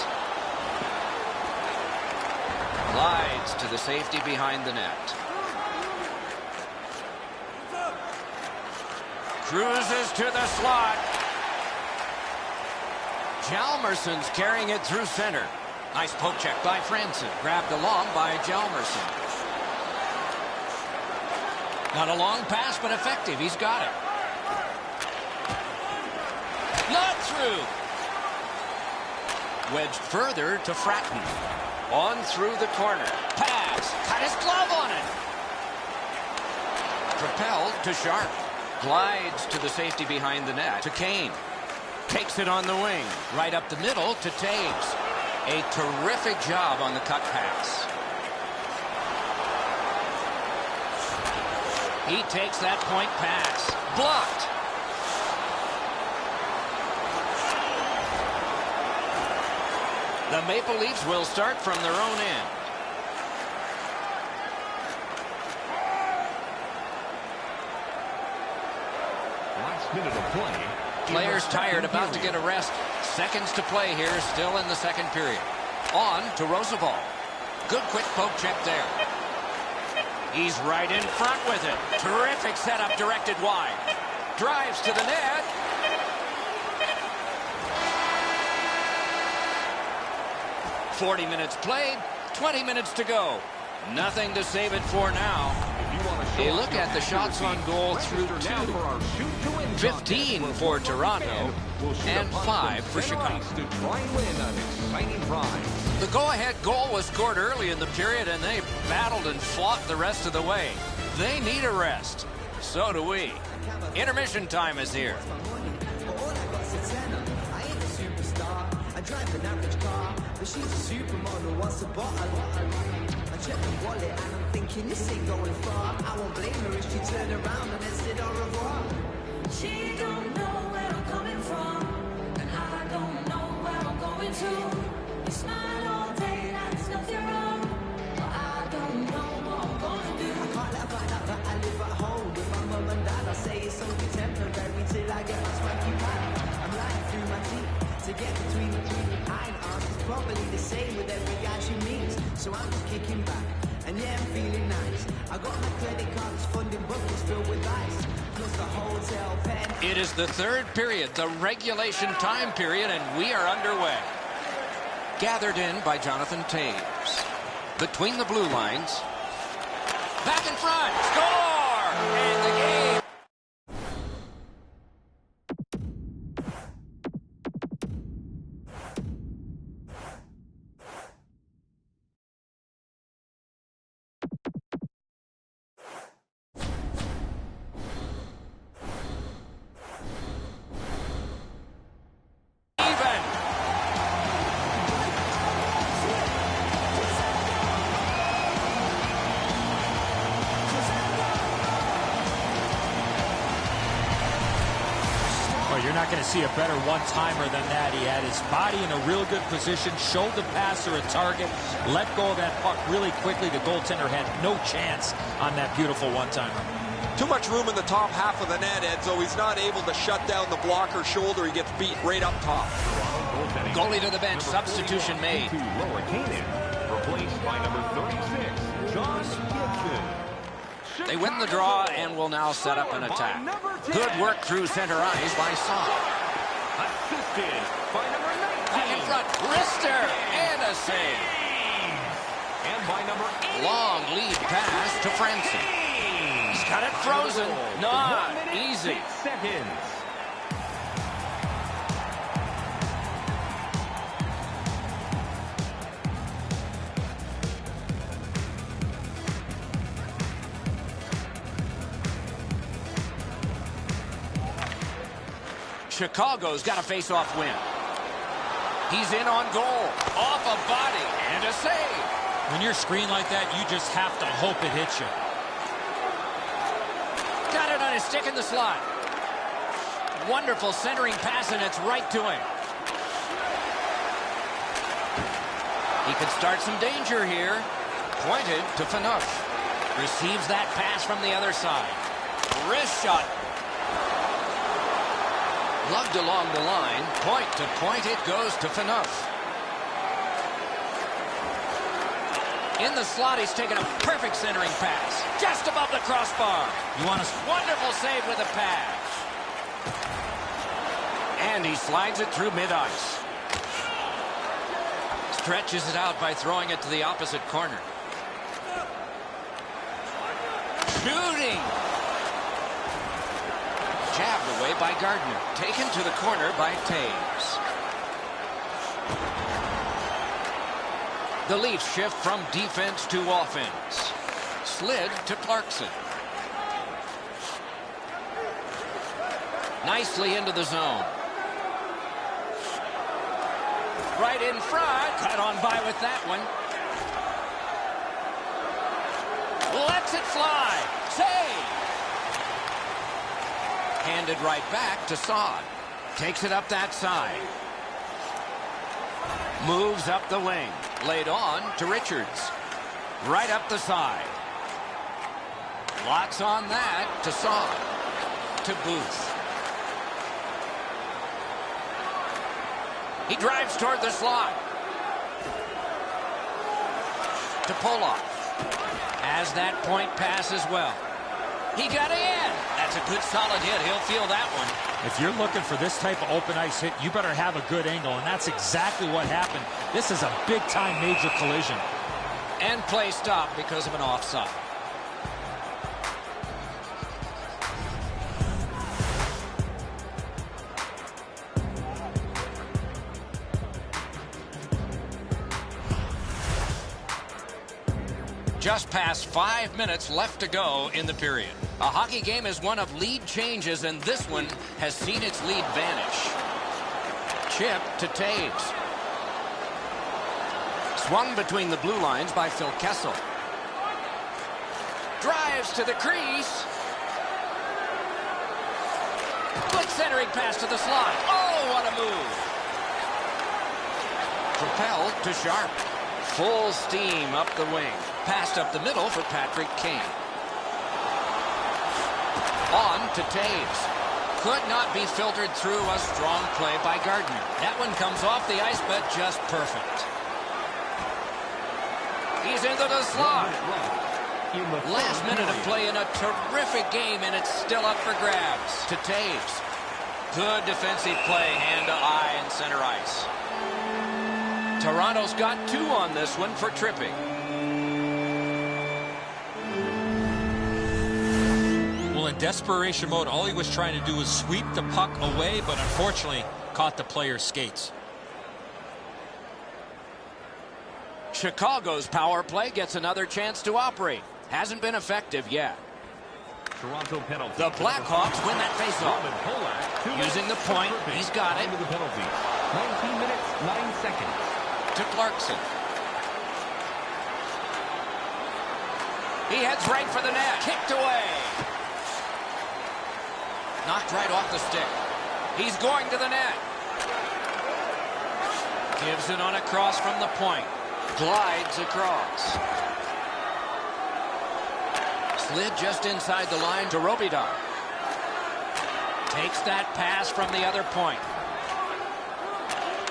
Glides to the safety behind the net. Cruises to the slot. Hjalmarsson's carrying it through center. Nice poke check by Franson. Grabbed along by Hjalmarsson. Not a long pass, but effective. He's got it. Not through. Wedged further to Fratton. On through the corner. Pass. Cut his glove on it. Propelled to Sharp. Glides to the safety behind the net. To Kane. Takes it on the wing. Right up the middle to Taves. A terrific job on the cut pass. He takes that point pass. Blocked. The Maple Leafs will start from their own end.
Last minute of play.
Players tired, about to get a rest. Seconds to play here, still in the second period. On to Roosevelt. Good quick poke check there. He's right in front with it. Terrific setup directed wide. Drives to the net. "40 minutes played, 20 minutes to go. Nothing to save it for now." A look at the shots on goal through 2. 15 for Toronto and 5 for Chicago.
To try and win an exciting prize.
The go-ahead goal was scored early in the period, and they battled and fought the rest of the way. They need a rest. So do we. Intermission time is here.
She's a supermodel, wants a bottle. I check the wallet and I'm thinking this ain't going far. I won't blame her if she turned around and then said au revoir.
She don't know where I'm coming from, and I don't know where I'm going to. You smile all day like there's nothing wrong, but I don't know what I'm gonna do.
I can't let her find out that I live at home with my mum and dad. I say it's only temporary till I get my swanky pad. I'm lying through my teeth to get between the eye and arms. It's probably the same with every guy she meets. So I'm just kicking back, and yeah, I'm feeling nice. I got my credit cards, funding buckets filled with ice, plus the hotel pen.
It is the third period, the regulation time period, and we are underway. Gathered in by Jonathan Taves. Between the blue lines. Back in front. Score! And the game.
You're not going to see a better one-timer than that. He had his body in a real good position, showed the passer a target, let go of that puck really quickly. The goaltender had no chance on that beautiful one-timer.
Too much room in the top half of the net, Edzo. He's not able to shut down the blocker shoulder. He gets beat right up top.
Goalie to the bench. Substitution made.
Laura Kanan, replaced by number 36, John Gibson.
They win the draw and will now set up an attack. Good work through center ice by Saad.
Assisted by number 19.
Back in front, Rister, and a save.
And by number 8.
Long lead pass to Franson. He's got it frozen. Not easy.
6 seconds.
Chicago's got a face-off win. He's in on goal. Off a body and a save.
When you're screened like that, you just have to hope it hits you.
Got it on his stick in the slot. Wonderful centering pass, and it's right to him. He could start some danger here. Pointed to Phaneuf. Receives that pass from the other side. Wrist shot. Lugged along the line. Point to point it goes to Phaneuf. In the slot, he's taken a perfect centering pass. Just above the crossbar.
You want to...
Wonderful save with a pass. And he slides it through mid-ice. Stretches it out by throwing it to the opposite corner. Shooting. Jabbed away by Gardner. Taken to the corner by Taves. The Leafs shift from defense to offense. Slid to Clarkson. Nicely into the zone. Right in front. Cut on by with that one. Lets it fly. Save. Handed right back to Saad. Takes it up that side. Moves up the wing. Laid on to Richards. Right up the side. Lots on that to Saad. To Booth. He drives toward the slot. To Polak. Has that point pass as well. He got in. That's a good solid hit. He'll feel that one.
If you're looking for this type of open ice hit, you better have a good angle, and that's exactly what happened. This is a big-time major collision.
And play stopped because of an offside. Just past 5 minutes left to go in the period. A hockey game is one of lead changes, and this one has seen its lead vanish. Chip to Taves. Swung between the blue lines by Phil Kessel. Drives to the crease. Good centering pass to the slot. Oh, what a move. Propelled to Sharp. Full steam up the wing. Passed up the middle for Patrick Kane. On to Taves. Could not be filtered through. A strong play by Gardner. That one comes off the ice, but just perfect. He's into the slot. Last minute of play in a terrific game, and it's still up for grabs. To Taves. Good defensive play, hand to eye and center ice. Toronto's got 2 on this one for tripping.
Well, in desperation mode, all he was trying to do was sweep the puck away, but unfortunately caught the player's skates.
Chicago's power play gets another chance to operate. Hasn't been effective yet.
Toronto penalty.
The Blackhawks win that faceoff. Using the point, he's got it.
The penalty. 19 minutes, 9 seconds.
To Clarkson. He heads right for the net. Kicked away. Knocked right off the stick. He's going to the net. Gives it on a cross from the point. Glides across. Slid just inside the line to Robitaille. Takes that pass from the other point.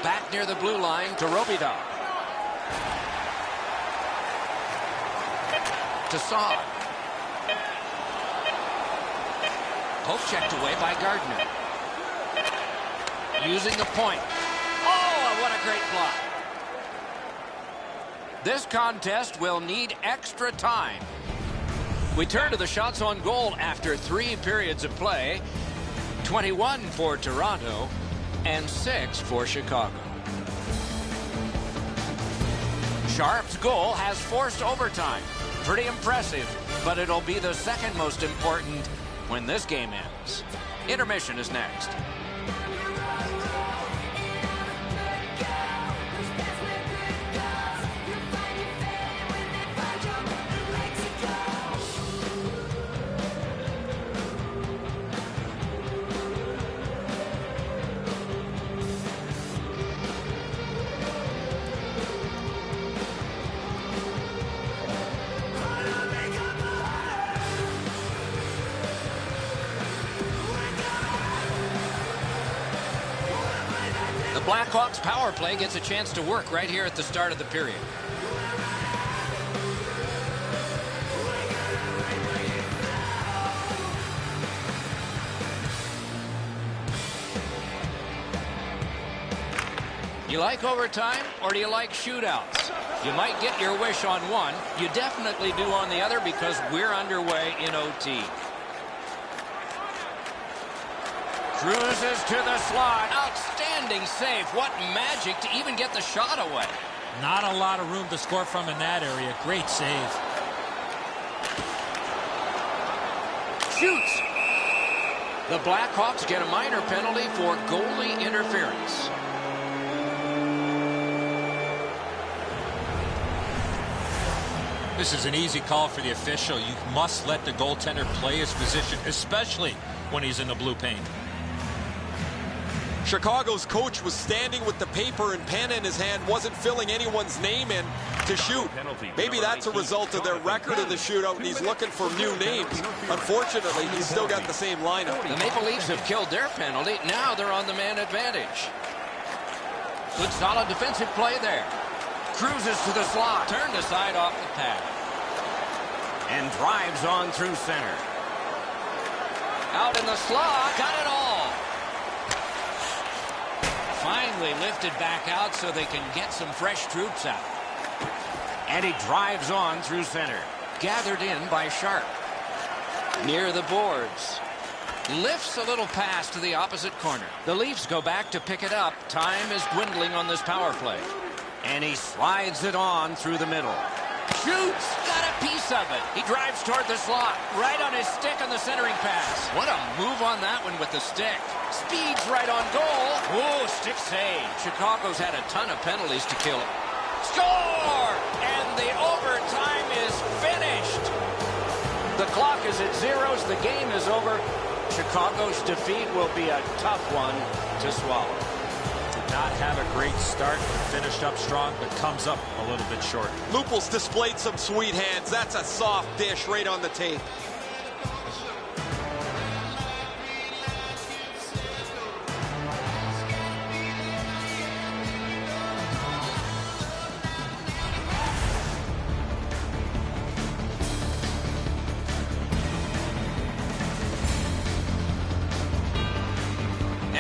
Back near the blue line to Robitaille. To Saad. Poke checked away by Gardner. Using the point. Oh, what a great block. This contest will need extra time. We turn to the shots on goal after 3 periods of play. 21 for Toronto and 6 for Chicago. Sharp's goal has forced overtime. Pretty impressive, but it'll be the second most important when this game ends. Intermission is next. Blackhawks power play gets a chance to work right here at the start of the period. You like overtime or do you like shootouts? You might get your wish on one. You definitely do on the other because we're underway in OT. Cruises to the slot. Outstanding save. What magic to even get the shot away.
Not a lot of room to score from in that area. Great save.
Shoots. The Blackhawks get a minor penalty for goalie interference.
This is an easy call for the official. You must let the goaltender play his position, especially when he's in the blue paint.
Chicago's coach was standing with the paper and pen in his hand, wasn't filling anyone's name in to shoot. Maybe that's a result of their record in the shootout, and he's looking for new names. Unfortunately, he's still got the same lineup.
The Maple Leafs have killed their penalty. Now they're on the man advantage. Good solid defensive play there. Cruises to the slot. Turned aside off the pad. And drives on through center. Out in the slot. Got it all. Finally lifted back out so they can get some fresh troops out. And he drives on through center. Gathered in by Sharp. Near the boards. Lifts a little pass to the opposite corner. The Leafs go back to pick it up. Time is dwindling on this power play. And he slides it on through the middle. shoots. Got a piece of it. He drives toward the slot. Right on his stick on the centering pass. What a move on that one with the stick. Speeds right on goal. Whoa, stick save. Chicago's had a ton of penalties to kill it. Score! And the overtime is finished. The clock is at zeros. The game is over. Chicago's defeat will be a tough one to swallow.
Did not have a great start, finished up strong, but comes up a little bit short.
Lupul's displayed some sweet hands. That's a soft dish right on the tape.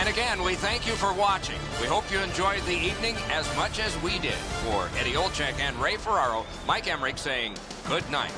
And again, we thank you for watching. We hope you enjoyed the evening as much as we did. For Eddie Olczyk and Ray Ferraro, Mike Emmerich saying good night.